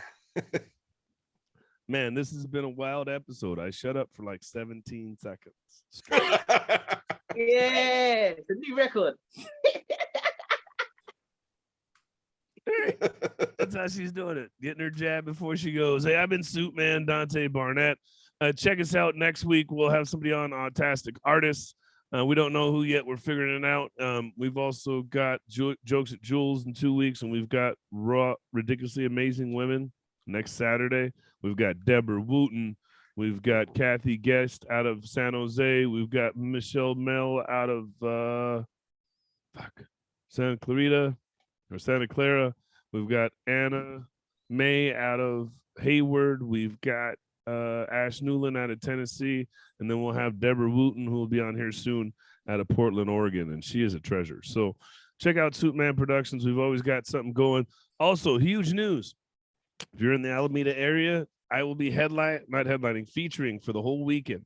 Man, this has been a wild episode. I shut up for like 17 seconds. Yeah, it's a new record. That's how she's doing it. Getting her jab before she goes. Hey, I've been Suitman, Duante, Barnett. Check us out next week. We'll have somebody on, Autastic Artists. We don't know who yet. We're figuring it out. We've also got Jokes at Jules in 2 weeks, and we've got Raw, Ridiculously Amazing Women next Saturday. We've got Deborah Wooten. We've got Kathy Guest out of San Jose. We've got Michelle Mel out of Santa Clara. We've got Anna May out of Hayward. We've got Ash Newland out of Tennessee, and then we'll have Deborah Wooten, who will be on here soon, out of Portland, Oregon, and she is a treasure. So check out Suitman Productions. We've always got something going. Also, huge news. If you're in the Alameda area, I will be featuring for the whole weekend,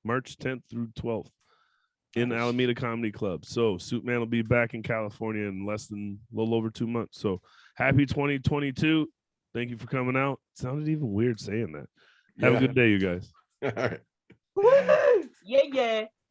March 10th through 12th, in Alameda Comedy Club. So Suitman will be back in California in a little over 2 months. So happy 2022. Thank you for coming out. It sounded even weird saying that. Have a good day, you guys. All right. Woo! Yeah.